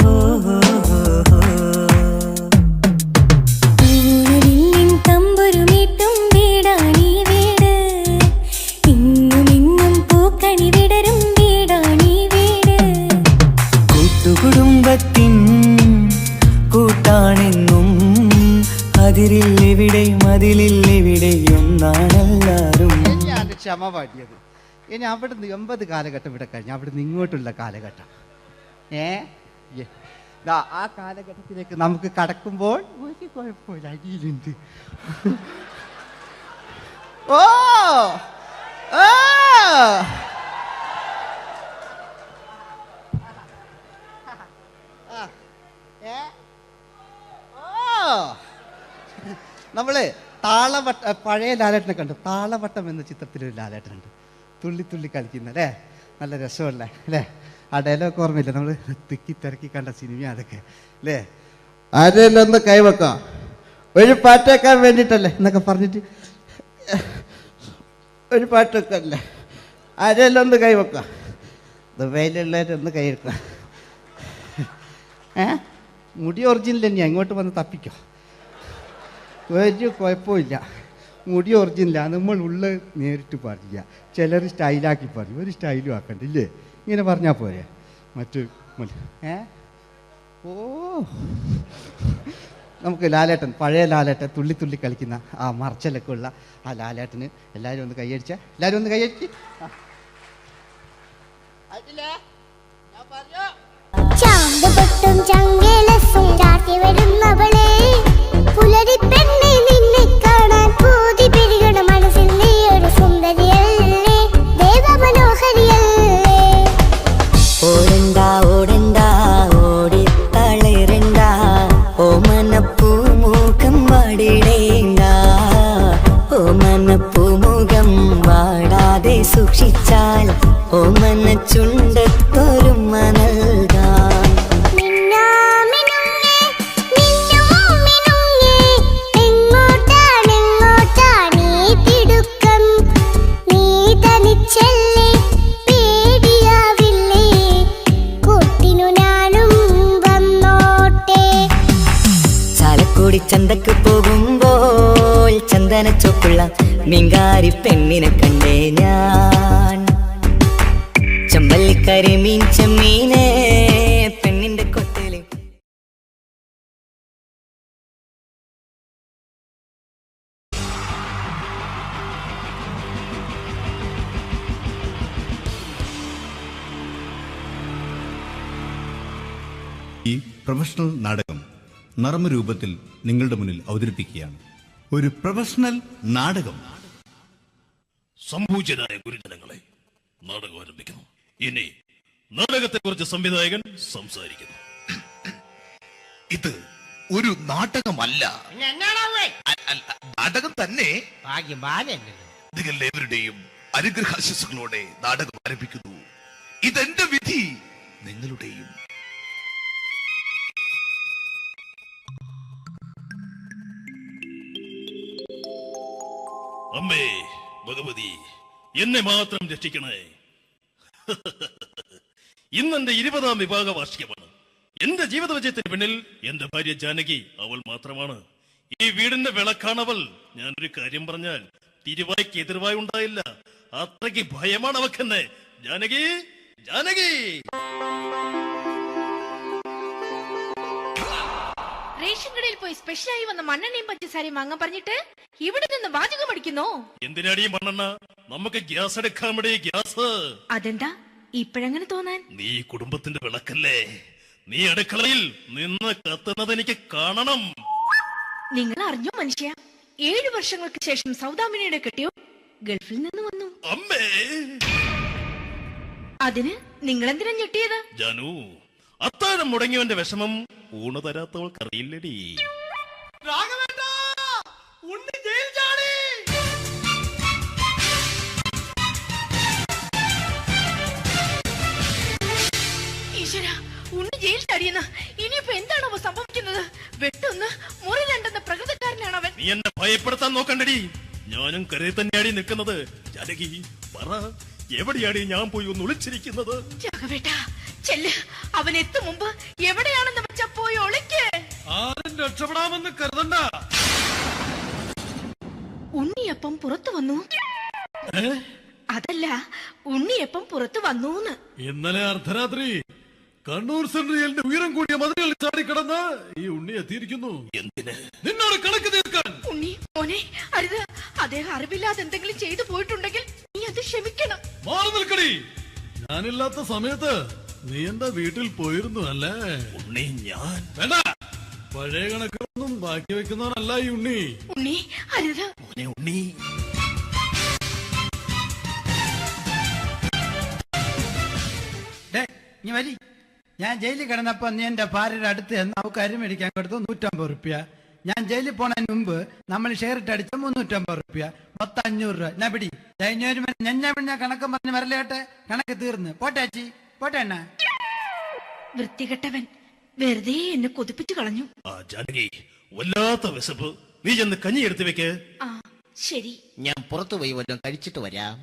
ഹോ ഹോ ഹോ ഹോ തമ്പുരുമീട്ടും വീടാണീ വീട് ഇന്നും പൂക്കണി വിടരും വീടാണീ വീട് കൂട്ടുകുടുംബത്തിൻ കൂട്ടാണെന്നും അതിരില്ലെവിടെയും നാണെല്ലാരും ക്ഷമ പാടിയത് ഇനി അവിടെ നിന്ന് 80 കാലഘട്ടം ഇവിടെ കഴിഞ്ഞു അവിടെ നിന്ന് ഇങ്ങോട്ടുള്ള കാലഘട്ടം ആ കാലഘട്ടത്തിലേക്ക് നമുക്ക് കടക്കുമ്പോൾ ഒരു കുഴപ്പമില്ല അടിയിലുണ്ട് ഓ നമ്മള് താളവട്ട പഴയ ലാലേട്ടനെ കണ്ടു താളവട്ടം എന്ന ചിത്രത്തിലൊരു ലാലേട്ടനുണ്ട് തുള്ളി തുള്ളി കളിക്കുന്ന അല്ലേ നല്ല രസമല്ലേ അല്ലേ ആ ഡയലോഗ് ഓർമ്മയില്ല നമ്മൾ തിക്കി തിരക്കി കണ്ട സിനിമ അതൊക്കെ അല്ലേ ആരെല്ലാം ഒന്ന് കൈവെക്കാം ഒരു പാട്ടേക്കാൻ വേണ്ടിയിട്ടല്ലേ എന്നൊക്കെ പറഞ്ഞിട്ട് ഒരു പാട്ടൊക്കെ അല്ലേ ആരെല്ലാം ഒന്ന് കൈവെക്കാം ദുബൈയിലുള്ളവരൊന്ന് കൈവെക്കാം മുടി ഒറിജിനൽ തന്നെയാണ് ഇങ്ങോട്ട് വന്ന് തപ്പിക്കോ ഒരു കുഴപ്പമില്ല മുടി ഒറിജിനലാണ് നമ്മൾ ഉള്ള നേരിട്ട് പറയില്ല ചിലർ സ്റ്റൈലാക്കി പറയും ഒരു സ്റ്റൈലും ആക്കണ്ടില്ലേ ഇങ്ങനെ പറഞ്ഞാൽ പോരെ മറ്റു ഓ നമുക്ക് ലാലേട്ടൻ, പഴയ ലാലേട്ടൻ, തുള്ളി തുള്ളി കളിക്കുന്ന ആ മറച്ചലൊക്കെ ഉള്ള ആ ലാലേട്ടന് എല്ലാവരും ഒന്ന് കൈയടിച്ച, എല്ലാവരും ഒന്ന് കൈയടിച്ച്. ചാന്തുപൊട്ടും ചങ്കേലസും ചാർത്തി വരുന്നവളെ, പുലരി പെണ്ണെ നിന്നെ കാണാൻ പൂതി പിരികണ മനസ്സിൽ നീ ഒരു സുന്ദരിയല്ലേ, ദേവമനോഹരിയല്ലേ. ഓടണ്ട ഓടണ്ട ഓടിത്തളരണ്ട, ഓമനപ്പൂമുഖം വാടിടേണ്ട, ഓമനപ്പൂമുഖം വാടാതെ സൂക്ഷിച്ചാൽ ഓമന ചുണ്ടത്തൊരുമ നൽകാം. ചന്തക്ക് പോകുമ്പോൾ ചന്ദനച്ചൊപ്പുള്ള മീൻകാരി പെണ്ണിനെ കണ്ടേ ഞാൻ, ചമ്പല്ലിക്കരി മീൻ ചെമ്മീനെ പെണ്ണിന്റെ കൊട്ടയില്. ഈ പ്രൊഫഷണൽ നാടകം നർമ്മരൂപത്തിൽ നിങ്ങളുടെ മുന്നിൽ അവതരിപ്പിക്കുകയാണ്. ഒരു പ്രൊഫഷണൽ നാടകം. സംഭൂജ്യരായ ഗുരുജനങ്ങളെ, നാടകം ആരംഭിക്കുന്നു. ഇനി നാടകത്തെക്കുറിച്ച് സംവിധായകൻ സംസാരിക്കുന്നു. ഇത് ഒരു നാടകമല്ല, നാടകം തന്നെ. നിങ്ങളെവരുടെയും അനുഗ്രഹാശിസുകളോടെ നാടകം ആരംഭിക്കുന്നു. ഇതെന്റെ വിധി, നിങ്ങളുടെയും. അമ്മേ ഭഗവതി, എന്നെ മാത്രം രക്ഷിക്കണേ. ഇന്നെന്റെ 20ാം വിവാഹ വാർഷികമാണ്. എന്റെ ജീവിത വിജയത്തിന് പിന്നിൽ എന്റെ ഭാര്യ ജാനകി, അവൾ മാത്രമാണ്. ഈ വീടിന്റെ വിളക്കാണവൾ. ഞാനൊരു കാര്യം പറഞ്ഞാൽ തിരുവായ്ക്ക് എതിർവായി ഉണ്ടായില്ല. അത്രയ്ക്ക് ഭയമാണ് അവക്കെന്നെ. ജാനകി, ജാനകി. റേഷൻ കടയിൽ പോയി സ്പെഷ്യലായി വന്ന മണ്ണെണ്ണയും പഞ്ചസാരയും വാങ്ങാൻ പറഞ്ഞിട്ട് ഇവിടെ നിന്ന് വാചകം അടിക്കുന്നോ? എന്തിനാടി മണ്ണെണ്ണ? നമുക്ക് ഗ്യാസ് എടുക്കാമടേ, ഗ്യാസ്. അതെന്താ ഇപ്പഴങ്ങനെ തോന്നാൻ? നീ കുടുംബത്തിന്റെ വിളക്കല്ലേ. നീ അടുക്കളയിൽ നിന്ന് കത്തുന്നത് എനിക്ക് കാണണം. നിങ്ങൾ അറിഞ്ഞോ മനുഷ്യ, 7 വർഷങ്ങൾക്ക് ശേഷം സൗദാമിനിയുടെ കെട്ടിയോ ഗൾഫിൽ നിന്ന് വന്നു. അമ്മേ, അതിന് നിങ്ങൾ എന്തിനാ ഞെട്ടിയത്? ജാനു, അത്താഴം മുടങ്ങിയവന്റെ വിഷമം ഊണ് തരാത്തവൾക്കറിയില്ലടി. ഈശ്വര, ഉണ്ണി ജയിൽ ചാടിയെന്ന്. ഇനിയിപ്പോ എന്താണോ സംഭവിക്കുന്നത്? വെട്ടൊന്ന് മുറി രണ്ടെന്ന പ്രകൃതക്കാരനാണ് അവൻ. നീ എന്നെ ഭയപ്പെടുത്താൻ നോക്കണ്ടടി. ഞാനും കരയിൽ തന്നെയാടി നിൽക്കുന്നത്. ജാനകി, പറ, എവിടെയാടി ഞാൻ പോയി ഒന്ന് ഒളിച്ചിരിക്കുന്നത്? രാഘവേട്ടാ, ചെല്ല്. അവൻ എത്തും മുമ്പ് എവിടെയാണെന്ന് വെച്ചാ പോയി ഒളിക്ക്. ആരും രക്ഷപ്പെടാമെന്ന് കരുതണ്ട. ഉണ്ണിയപ്പം പുറത്തു വന്നു. അതല്ല, ഉണ്ണിയപ്പം പുറത്തു വന്നൂന്ന്. ഇന്നലെ അർദ്ധരാത്രി കണ്ണൂർ സെൻട്രലിന്റെ ഉയരം കൂടിയ മതിലുകൾ ചാടിക്കിടന്ന് ഈ ഉണ്ണി എത്തിയിരിക്കുന്നു. എന്തിന്? നിന്നോട് കണക്ക് തീർക്കാൻ. ഉണ്ണി മോനെ, അരുത്. അദ്ദേഹം അറിവില്ലാതെ എന്തെങ്കിലും ചെയ്തു പോയിട്ടുണ്ടെങ്കിൽ നീ അത് ക്ഷമിക്കണം. മാറി നിൽക്കടി. ഞാനില്ലാത്ത സമയത്ത് നീ എന്റെ വീട്ടിൽ പോയിരുന്നു അല്ലേ? ഉണ്ണി, ഞാൻ വേണ്ട. പഴയ കണക്കൊന്നും ബാക്കി വെക്കുന്നവനല്ല ഈ ഉണ്ണി. ഉണ്ണി, അരുത്. ഉണ്ണി, നീ വരി. ഞാൻ ജയിലിൽ കിടന്നപ്പോ നീ എന്റെ ഭാര്യയുടെ അടുത്ത് എന്ന് അവക്ക് അരി മേടിക്കാൻ കൊടുത്തു 150 റുപ്യ. ഞാൻ ജയിലിൽ പോണതിന് മുമ്പ് നമ്മൾ ഷെയർ ഇട്ട് അടിച്ച 350 റുപ്യ, മൊത്തം 500 രൂപ. ഞാൻ പിടി ഞാൻ കണക്ക് പറഞ്ഞ് വരലേട്ടെ. കണക്ക് തീർന്ന്. പോട്ടേച്ചി, പോട്ടെ എണ്ണ. വൃത്തികെട്ടവൻ വെറുതെ എന്നെ കൊതിപ്പിച്ചു കളഞ്ഞു. ജാനകി, വല്ലാത്ത വിശപ്പ്. നീ ചെന്ന് കഞ്ഞി എടുത്തു വെക്ക്. ആ ശരി. ഞാൻ പുറത്തു പോയി വല്ലതും കഴിച്ചിട്ട് വരാം.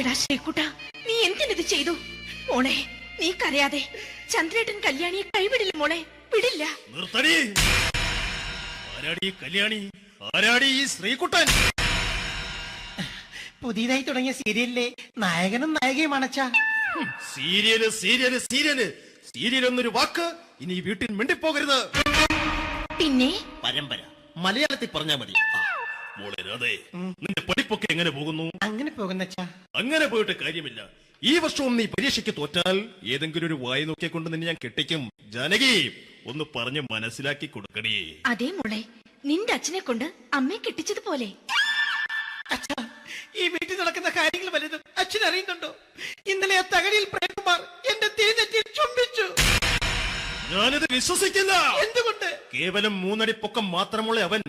എടാ ശ്രീകുട്ട, നീ എന്തിനിത് ചെയ്തു? മോളെ, നീ കരയാതെ. ചന്ദ്രേട്ടൻ കല്യാണിയെ കൈവിടില്ല മോളെ. വിടില്ല. നിർത്തടി. ആരാടി കല്യാണി? ആരാടി ഈ ശ്രീകുട്ടൻ? പുതിയതായി തുടങ്ങിയ സീരിയലിലെ നായകനും നായികയും അണച്ചാ. സീരിയല് സീരിയല് സീരിയല് സീരിയൽ എന്നൊരു വാക്ക് ഇനി ഈ വീട്ടിൽ മിണ്ടിപ്പോകരുത്. പിന്നെ പരമ്പര മലയാളത്തിൽ പറഞ്ഞാ മതി. മോളെ രാധേ, നിന്റെ പഠിപ്പൊക്കെ എങ്ങനെ പോകുന്നു? അങ്ങനെ പോകുന്നച്ചാ. അങ്ങനെ പോയിട്ട് കാര്യമില്ല. ഈ വർഷവും നീ പരീക്ഷയ്ക്ക് തോറ്റാൽ ഏതെങ്കിലും ഒരു വായി നോക്കിക്കൊണ്ട് നിന്നെ ഞാൻ കെട്ടിക്കും. ജാനകി, ഒന്ന് പറഞ്ഞ് മനസ്സിലാക്കി കൊടുക്കണേ. അതേ മോളെ, നിന്റെ അച്ഛനെ കൊണ്ട് അമ്മയെ കെട്ടിച്ചതുപോലെ. അച്ഛാ, ഈ വീട്ടിൽ നടക്കുന്ന കാര്യങ്ങൾ വലുതും അച്ഛൻ അറിയുന്നുണ്ടോ? ഇന്നലെ ആ തകഴിയിൽ പ്രേംകുമാർ എന്റെ തിരിഞ്ഞെറ്റിയിൽ ചുംബിച്ചു. ഞാനിത് വിശ്വസിക്കില്ല. എന്തുകൊണ്ട്? കേവലം 3 അടി പൊക്കം മാത്രമുള്ള അവൻ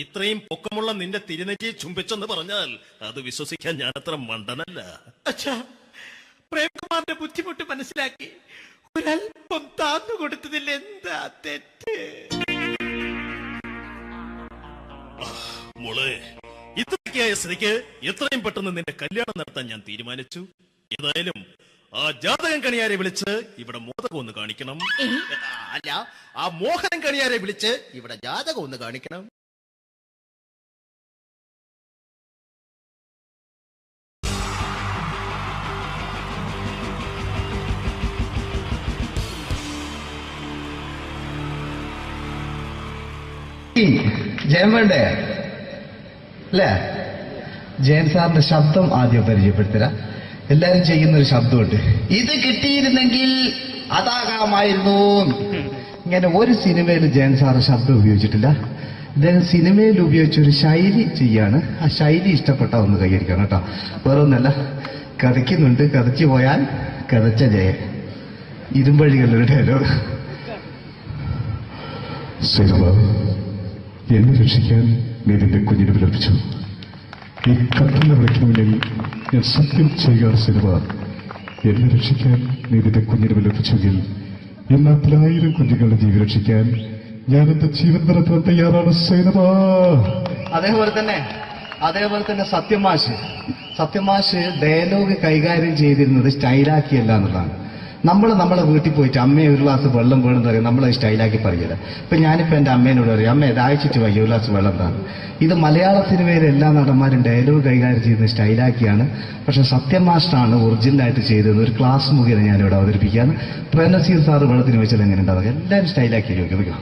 ഇത്രയും പൊക്കമുള്ള നിന്റെ തിരുനെറ്റിയെ ചുംബിച്ചെന്ന് പറഞ്ഞാൽ അത് വിശ്വസിക്കാൻ ഞാൻ അത്ര മണ്ടനല്ല. അച്ഛാ, പ്രേംകുമാറിന്റെ ബുദ്ധിമുട്ട് മനസ്സിലാക്കി ഒരല്പം താന്നു കൊടുത്തതിൽ എന്താ തെറ്റ്? മോളെ, ഇത്രയ്ക്കായ സ്ഥിതിക്ക് എത്രയും പെട്ടെന്ന് നിന്റെ കല്യാണം നടത്താൻ ഞാൻ തീരുമാനിച്ചു. ഏതായാലും ആ ജാതകം കണിയാരെ വിളിച്ച് ഇവിടെ മോദകം ഒന്ന് കാണിക്കണം. അല്ല, ആ മോഹനം കണിയാരെ വിളിച്ച് ഇവിടെ ജാതകം ഒന്ന് കാണിക്കണം. ജയൻ വേണ്ടേ അല്ലേ? ജയൻ സാറിന്റെ ശബ്ദം ആദ്യം പരിചയപ്പെടുത്തരാം. എല്ലാരും ചെയ്യുന്ന ഒരു ശബ്ദമുണ്ട്. ഇത് കിട്ടിയിരുന്നെങ്കിൽ അതാകാമായിരുന്നു. ഇങ്ങനെ ഒരു സിനിമയിൽ ജയൻ സാറ് ശബ്ദം ഉപയോഗിച്ചിട്ടില്ല. ഇദ്ദേഹം സിനിമയിൽ ഉപയോഗിച്ചൊരു ശൈലി ചെയ്യാണ്. ആ ശൈലി ഇഷ്ടപ്പെട്ട ഒന്ന് കൈകരിക്കണം കേട്ടോ. വേറെ ഒന്നല്ല, കഥയ്ക്കുന്നുണ്ട്. കഥച്ചു പോയാൽ കഥച്ച ജയൻ. ഇരുമ്പഴികളുടെ ഡയലോഗ്. എന്നെ രക്ഷിക്കാൻ നീ നിന്റെ കുഞ്ഞിനെ വിലപിച്ചു. ഈ കത്തുന്ന വിളിക്കണമെങ്കിൽ ഞാൻ സത്യം ചെയ്യുകയാണ് സിനിമ. എന്നെ രക്ഷിക്കാൻ നീ നിന്റെ കുഞ്ഞിനെ വിലപിച്ചെങ്കിൽ ഈ 40,000 കുഞ്ഞുങ്ങളുടെ ജീവൻ രക്ഷിക്കാൻ ഞാൻ എന്റെ ജീവൻ നടത്താൻ തയ്യാറാണ് സിനിമ. അതേപോലെ തന്നെ സത്യമാഷ് ഡയലോഗ് കൈകാര്യം ചെയ്തിരുന്നത് സ്റ്റൈലാക്കിയല്ല എന്നുള്ളതാണ്. നമ്മളെ വീട്ടിൽ പോയിട്ട് അമ്മയെ ഒരു ഗ്ലാസ് വെള്ളം വേണമെന്ന് പറയും. നമ്മളത് സ്റ്റൈലാക്കി പറയില്ല. ഇപ്പൊ ഞാനിപ്പോ എന്റെ അമ്മേനോട് പറയും, അമ്മ ദാഹിച്ചിട്ട് വയ്യ, ഒരു ഗ്ലാസ് വെള്ളം എന്താണ്. ഇത് മലയാള സിനിമയിലെ എല്ലാ നടന്മാരും ഡയലോഗ് കൈകാര്യം ചെയ്യുന്നത് സ്റ്റൈലാക്കിയാണ്. പക്ഷെ സത്യം മാസ്റ്ററാണ് ഒറിജിനലായിട്ട് ചെയ്തത്. ഒരു ക്ലാസ് മുഖേന ഞാനിവിടെ അവതരിപ്പിക്കുകയാണ്. പ്രേംനസീർ സാറ് വെള്ളത്തിന് വെച്ചാൽ എങ്ങനെ ഉണ്ടാവുക? എല്ലാവരും സ്റ്റൈലാക്കി ചോദിക്കും.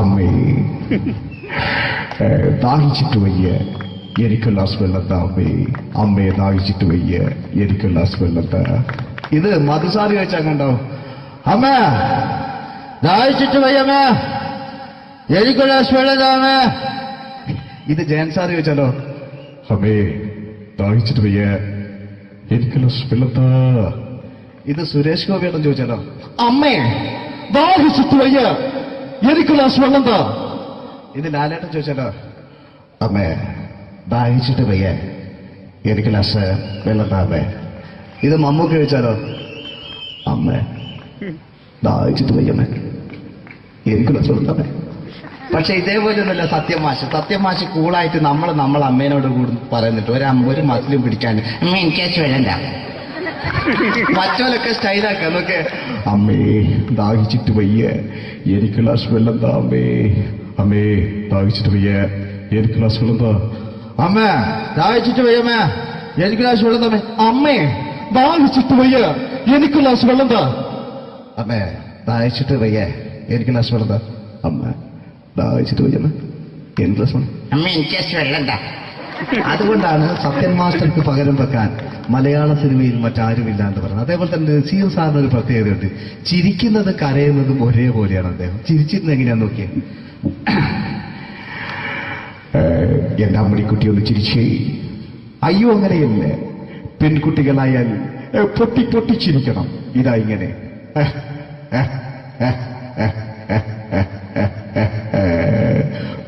അമ്മേ, ദാഹിച്ചിട്ട് വയ്യ, എനിക്ക് ഗ്ലാസ് വെള്ളം താ അമ്മേ. അമ്മയെ ദാഹിച്ചിട്ട് വയ്യ, എനിക്ക് ഗ്ലാസ് വെള്ളം താ. ഇത് മധുസാരി വെച്ചാൽ കണ്ടോ? അമ്മ ദാഹിച്ചിട്ട് വയ്യമ്മ, എനിക്ക് ഗ്ലാസ് വെള്ളം താ അമ്മ. ഇത് ജയൻ സാർ ചോദിച്ചാലോ? അമ്മേ, ദാഹിച്ചിട്ട് വയ്യ, എനിക്ക് ഗ്ലാസ് വെള്ളം താ. ഇത് സുരേഷ് ഗോപിയോടും ചോദിച്ചാലോ? അമ്മേ ദാഹിച്ചിട്ട് വയ്യ, എനിക്ക് ഗ്ലാസ് വെള്ളം താ. ഇത് ലാലേട്ടൻ ചോദിച്ചാലോ? അമ്മേ, ദാഹിച്ചിട്ട് വയ്യ, എനിക്ക് ഗ്ലാസ് വെള്ളം താ അമ്മേ. ഇത് മമ്മൂക്ക് ചോദിച്ചാലോ? അമ്മേ, ദാഹിച്ചിട്ട് വയ്യമ്മേ, എനിക്ക് ഗ്ലാസ് വെള്ളം താ അമ്മേ. പക്ഷെ ഇതേപോലെ ഒന്നുമല്ല സത്യമാഷ് കൂളായിട്ട് നമ്മളെ അമ്മേനോട് കൂടി പറയുന്നിട്ട് ഒരു മസിലും പിടിക്കാൻ എനിക്ക് വേണ്ട. മറ്റോലൊക്കെ സ്റ്റൈലാക്കാം നോക്കെ. അമ്മേ, ദാഹിച്ചിട്ട് വയ്യ, എനിക്ക് ഗ്ലാസ് വെള്ളം താ അമ്മേ. അമ്മേ, ദാഹിച്ചിട്ട് വയ്യ, എനിക്ക് ഗ്ലാസ് വെള്ളം താ. അമ്മ ദാഹിച്ചിട്ട് വയ്യമ്മ, എനിക്ക് ഗ്ലാസ് വെള്ളം തമ്മേ. അമ്മേ ദാഹിച്ചിട്ട് വയ്യ, എനിക്ക് ഗ്ലാസ് വെള്ളം താ. അമ്മേ, ദാഹിച്ചിട്ട് വയ്യ, എനിക്ക് ഗ്ലാസ് വെള്ളം താ. അമ്മ, ദാഹിച്ചിട്ട് വയ്യമ്മ, എനിക്ക് ഗ്ലാസ് വെള്ളം. അമ്മ എനിക്ക് വെള്ളം താ. അതുകൊണ്ടാണ് സത്യൻ മാസ്റ്റർക്ക് പകരം വെക്കാൻ മലയാള സിനിമയിൽ മറ്റാരുമില്ല എന്ന് പറയുന്നത്. അതേപോലെ തന്നെ നസീർ സാറിന് ഒരു പ്രത്യേകതയുണ്ട്. ചിരിക്കുന്നത് കരയുന്നതും ഒരേപോലെയാണ് അദ്ദേഹം. ചിരിച്ചിരുന്നത് എങ്ങനെയാന്ന് നോക്കിയേ. എന്റെ അമ്മണിക്കുട്ടി ഒന്ന് ചിരിച്ചേ. അയ്യോ അങ്ങനെയല്ലേ, പെൺകുട്ടികളായാൽ പൊട്ടി ചിരിക്കണം. ഇതാ ഇങ്ങനെ.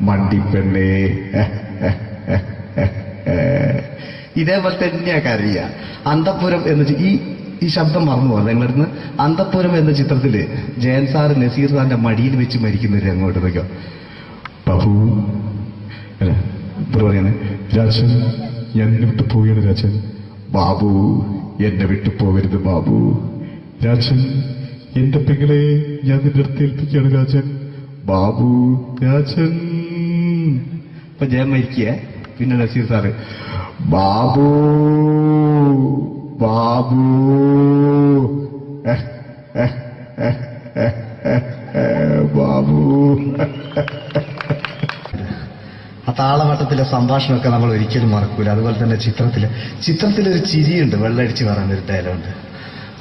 മണ്ടിപ്പെണ്ണേ. ഇതേപോലെ തന്നെയാ കരയ. അന്തപ്പുരം എന്ന് ഈ ശബ്ദം മറന്നു പോകാം നിങ്ങളടുന്ന്. അന്തപ്പുരം എന്ന ചിത്രത്തില് ജയൻ സാറ് നസീർ സാറിന്റെ മടിയിൽ വെച്ച് മരിക്കുന്നവര് അങ്ങോട്ട് നോക്കോ. ബാബു പറയാനെ, രാജൻ ഞാൻ എന്നെ വിട്ടു പോവുകയാണ് രാജൻ. ബാബു എന്നെ വിട്ടു പോകരുത് ബാബു. രാജൻ എന്റെ പെങ്ങളെ ഞാൻ നിന്റെ അടുത്ത് ഏൽപ്പിക്കുകയാണ് രാജൻ. ബാബു രാജൻ. ഇപ്പൊ ജയം മരിക്കുക. പിന്നെ നസീർ സാറ് ബാബു ബാബു ബാബു. ആ താളവട്ടത്തിലെ സംഭാഷണമൊക്കെ നമ്മൾ ഒരിക്കലും മറക്കൂല. അതുപോലെ തന്നെ ചിത്രത്തിലൊരു ചിരിയുണ്ട്, വെള്ളടിച്ച് പറയുന്ന ഒരു ഡയലോഗുണ്ട്.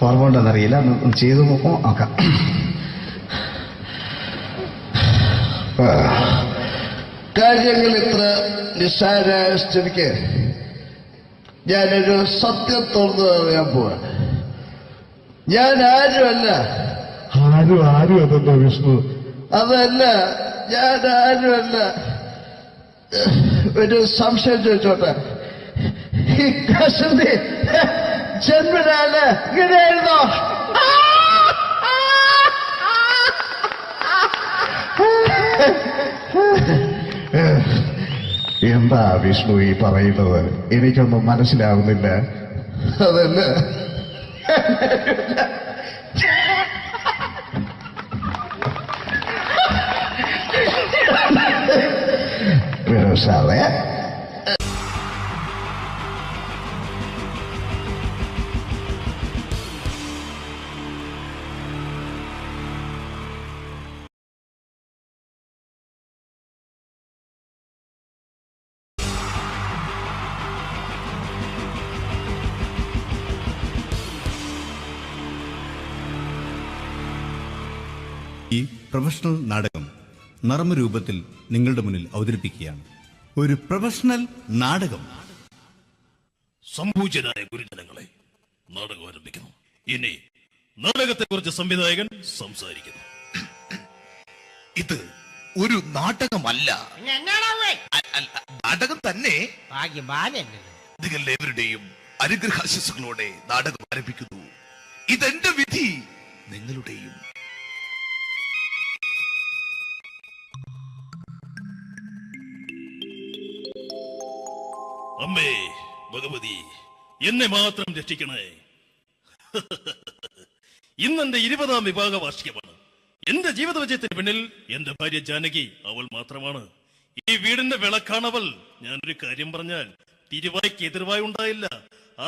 ഓർമ്മ ഉണ്ടെന്നറിയില്ല, ചെയ്തു നോക്കാം. കാര്യങ്ങൾ ഇത്ര നിസ്സാരമായ സ്ഥിതിക്ക് ഞാനൊരു സത്യം തുറന്നു പറയാൻ പോവാ. ഞാൻ ആരുമല്ല. ആരും അതല്ല വിഷ്ണു. അതല്ല, ഞാൻ ആരുമല്ല. ഒരു സംശയം ചോദിച്ചോട്ടെ, ഈ കസന്തി ജന്മനാണ് ഇങ്ങനെയായിരുന്നോ? എന്താ വിഷ്ണു ഈ പറയുന്നത്? എനിക്കൊന്നും മനസ്സിലാവുന്നില്ല. അതല്ല, സാറേ ഈ പ്രൊഫഷണൽ നാടകം നർമ്മരൂപത്തിൽ നിങ്ങളുടെ മുന്നിൽ അവതരിപ്പിക്കുകയാണ്. ഒരു പ്രൊഫഷണൽ നാടകം. സംഭൂജനായ ഗുരുജനങ്ങളെ, നാടകം ആരംഭിക്കുന്നു. ഇനി നാടകത്തെ കുറിച്ച് സംവിധായകൻ സംസാരിക്കുന്നു. ഇത് ഒരു നാടകമല്ല, നാടകം തന്നെ. നിങ്ങളേവരുടെയും അനുഗ്രഹാശിസുകളോടെ നാടകം ആരംഭിക്കുന്നു. ഇതെന്റെ വിധി, നിങ്ങളുടെയും. അമ്മേ ഭഗവതി, എന്നെ മാത്രം രക്ഷിക്കണേ. ഇന്നെന്റെ 20ാം വിവാഹ വാർഷികമാണ്. എന്റെ ജീവിത വിജയത്തിന് പിന്നിൽ എന്റെ ഭാര്യ ജാനകി അവൾ മാത്രമാണ്. ഈ വീടിന്റെ വിളക്കാണവൾ. ഞാനൊരു കാര്യം പറഞ്ഞാൽ തിരുവായ്ക്ക് എതിർവായി ഉണ്ടായില്ല.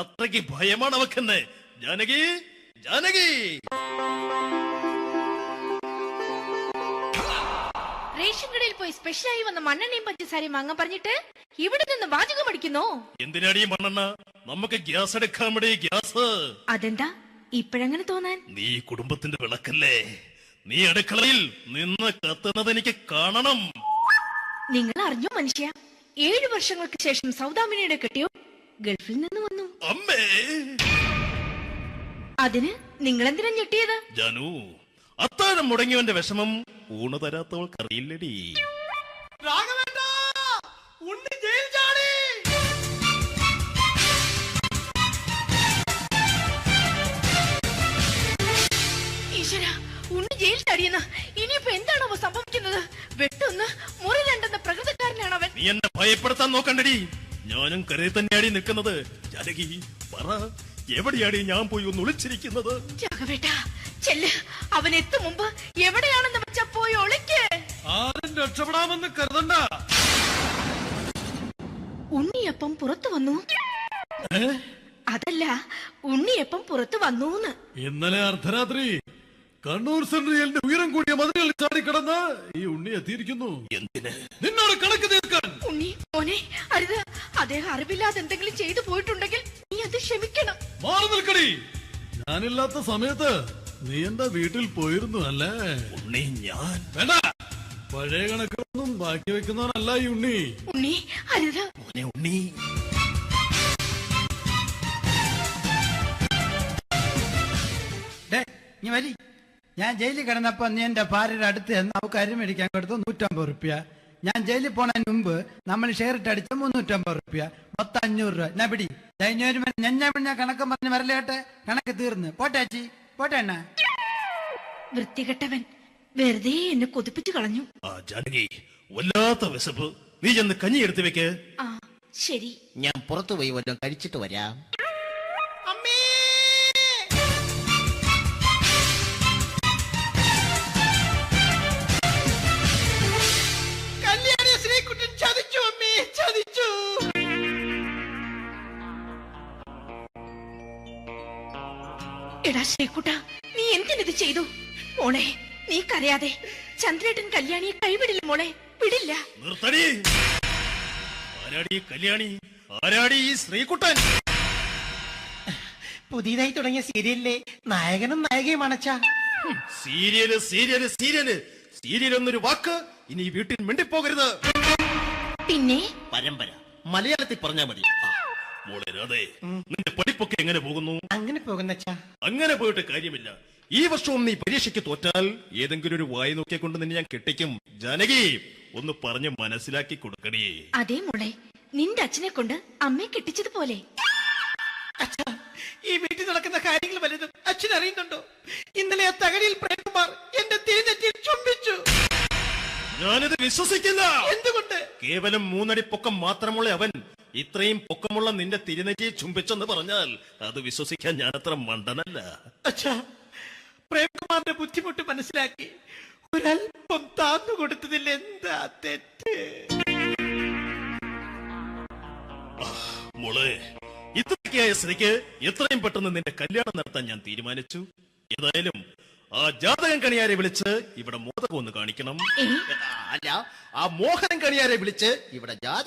അത്രയ്ക്ക് ഭയമാണ് അവക്കെന്നെ. ജാനകി, ജാനകി. റേഷൻ കടയിൽ പോയി സ്പെഷ്യലായി വന്ന മണ്ണെണ്ണയും പഞ്ചസാരയും വാങ്ങാൻ പറഞ്ഞിട്ട് ഇവിടെ നിന്ന് വാചകം അടിക്കുന്നോ? എന്തിനാടി മണ്ണെണ്ണ? നമുക്ക് ഗ്യാസ് എടുക്കാൻ വേണ്ടി ഗ്യാസ്. അതെന്താ ഇപ്പോഴങ്ങനെ തോന്നാൻ? നീ കുടുംബത്തിന്റെ വിളക്കല്ലേ. നീ അടുക്കളയിൽ നിന്ന് കത്തുന്നത് എനിക്ക് കാണണം. നിങ്ങൾ അറിഞ്ഞോ മനുഷ്യ, 7 വർഷങ്ങൾക്ക് ശേഷം സൗദാമിനിയുടെ കെട്ടിയോ ഗൾഫിൽ നിന്ന് വന്നു. അമ്മേ, അതിന് നിങ്ങൾ എന്തിനാ ഞെട്ടിയത്? ജാനു, അത്താഴം മുടങ്ങിയവന്റെ വിഷമം ഊണ് തരാത്തവൾക്ക് അറിയില്ലടി. ഈശ്വര, ഉണ്ണി ജയിൽ ചാടിയെന്ന്. ഇനിയിപ്പോ എന്താണോ സംഭവിക്കുന്നത്? വെട്ടൊന്ന് മുറി രണ്ടെന്ന പ്രകൃതക്കാരനാണ് അവൻ. നീ എന്നെ ഭയപ്പെടുത്താൻ നോക്കണ്ടടി. ഞാനും കരയിൽ തന്നെയാടി നിൽക്കുന്നത്. ജാനകി പറ, എവിടെയാടി ഞാൻ പോയി ഒന്ന് ഒളിച്ചിരിക്കുന്നത്? രാഘവേട്ടാ, ചെല്ല്. അവൻ എത്തും മുമ്പ് എവിടെയാണെന്ന് വെച്ചാ പോയി ഒളിക്ക്. ആരും രക്ഷപ്പെടാമെന്ന് കരുതണ്ട. ഉണ്ണിയപ്പം പുറത്തു വന്നു. അതല്ല, ഉണ്ണിയപ്പം പുറത്തു വന്നൂന്ന്. ഇന്നലെ അർദ്ധരാത്രി കണ്ണൂർ സെൻട്രലിന്റെ ഉയരം കൂടിയ മതിലുകളിൽ ചാടിക്കിടന്ന് ഈ ഉണ്ണി എത്തിയിരിക്കുന്നു. എന്തിന്? നിന്നോട് കണക്ക് തീർക്കാൻ. ഉണ്ണി മോനെ, അരുത്. അദ്ദേഹം അറിവില്ലാതെ എന്തെങ്കിലും ചെയ്തു പോയിട്ടുണ്ടെങ്കിൽ നീ അത് ക്ഷമിക്കണം. മാറി നിൽക്കടി. ഞാനില്ലാത്ത സമയത്ത് നീ എന്റെ വീട്ടിൽ പോയിരുന്നു അല്ലേ? ഉണ്ണി, ഞാൻ വേണ്ട. പഴയ കണക്കൊന്നും ബാക്കി വെക്കുന്നവനല്ല ഈ ഉണ്ണി. ഉണ്ണി, അരുത്. ഉണ്ണി, നീ വരി. ഞാൻ ജയിലിൽ കിടന്നപ്പോ നീ എന്റെ ഭാര്യയുടെ അടുത്ത് എന്ന് അവൾക്ക് അരി മേടിക്കാൻ കൊടുത്തു 150 റുപ്യ. ഞാൻ ജയിലിൽ പോണതിന് മുമ്പ് നമ്മൾ ഷെയർ ഇട്ട് അടിച്ച 350 റുപ്യ, മൊത്തം 500 രൂപ. ഞാൻ പിടി. ഞാൻ കണക്ക് പറഞ്ഞ് വരലേട്ടെ. കണക്ക് തീർന്ന്. പോട്ടെ അച്ചി, പോട്ടെ അണ്ണ. വൃത്തികെട്ടവൻ വെറുതെ എന്നെ കൊതിപ്പിച്ചു കളഞ്ഞു. ജാനകി, വല്ലാത്ത വിശപ്പ്. നീ ചെന്ന് കഞ്ഞി എടുത്ത് വെക്ക്. ആ ശരി. ഞാൻ പുറത്തു പോയി വല്ലതും കഴിച്ചിട്ട് വരാം. ശ്രീകുട്ട, നീ എന്തിനിത് ചെയ്തു? മോളെ, നീ കരയാതെ. ചന്ദ്രേട്ടൻ കല്യാണിയെ കൈവിടില്ല മോളെ, വിടില്ല. നിർത്തടി. ആരാടി ഈ കല്യാണി? ആരാടി ഈ ശ്രീകുട്ടൻ? പുതിയതായി തുടങ്ങിയ സീരിയലിലെ നായകനും നായികയും അണച്ചാ. സീരിയല് സീരിയല് സീരിയല് സീരിയൽ എന്നൊരു വാക്ക് ഇനി ഈ വീട്ടിൽ മിണ്ടിപ്പോകരുത്. പിന്നെ പരമ്പര മലയാളത്തിൽ പറഞ്ഞാ മതി. മോളെ രാധേ, നിന്റെ പഠിപ്പൊക്കെ എങ്ങനെ പോകുന്നു? അങ്ങനെ പോകുന്ന അങ്ങനെ പോയിട്ട് കാര്യമില്ല. ഈ വർഷവും നീ പരീക്ഷയ്ക്ക് തോറ്റാൽ ഏതെങ്കിലും ഒരു വായി നോക്കിക്കൊണ്ട് നിന്നെ ഞാൻ കെട്ടിക്കും. ജാനകി, ഒന്ന് പറഞ്ഞ് മനസ്സിലാക്കി കൊടുക്കണേ. അതേ മോളെ, നിന്റെ അച്ഛനെ കൊണ്ട് അമ്മയെ കെട്ടിച്ചതുപോലെ. ഈ വീട്ടിൽ നടക്കുന്ന കാര്യങ്ങൾ വലുതും അച്ഛൻ അറിയുന്നുണ്ടോ? ഇന്നലെ ആ തകഴിയിൽ പ്രേംകുമാർ എന്റെ തിരിഞ്ഞെറ്റിൽ ചുംബിച്ചു. ഞാനിത് വിശ്വസിക്കില്ല. എന്തുകൊണ്ട്? കേവലം 3 അടി പൊക്കം മാത്രമുള്ള അവൻ ഇത്രയും പൊക്കമുള്ള നിന്റെ തിരുനെറ്റിയെ ചുംബിച്ചെന്ന് പറഞ്ഞാൽ അത് വിശ്വസിക്കാൻ ഞാൻ അത്ര മണ്ടനല്ല. അച്ഛാ, പ്രേംകുമാറിന്റെ ബുദ്ധിമുട്ട് മനസ്സിലാക്കി ഒരല്പം താന്നു കൊടുത്തതിൽ എന്താ തെറ്റ്? മോളെ, ഇത്രയ്ക്കായ സ്ഥിതിക്ക് എത്രയും പെട്ടെന്ന് നിന്റെ കല്യാണം നടത്താൻ ഞാൻ തീരുമാനിച്ചു. ഏതായാലും ആ ജാതകം കണിയാരെ വിളിച്ച് ഇവിടെ മോദകം ഒന്ന് കാണിക്കണം. അല്ല, ആ മോഹനം കണിയാരെ വിളിച്ച് ഇവിടെ ജാതകം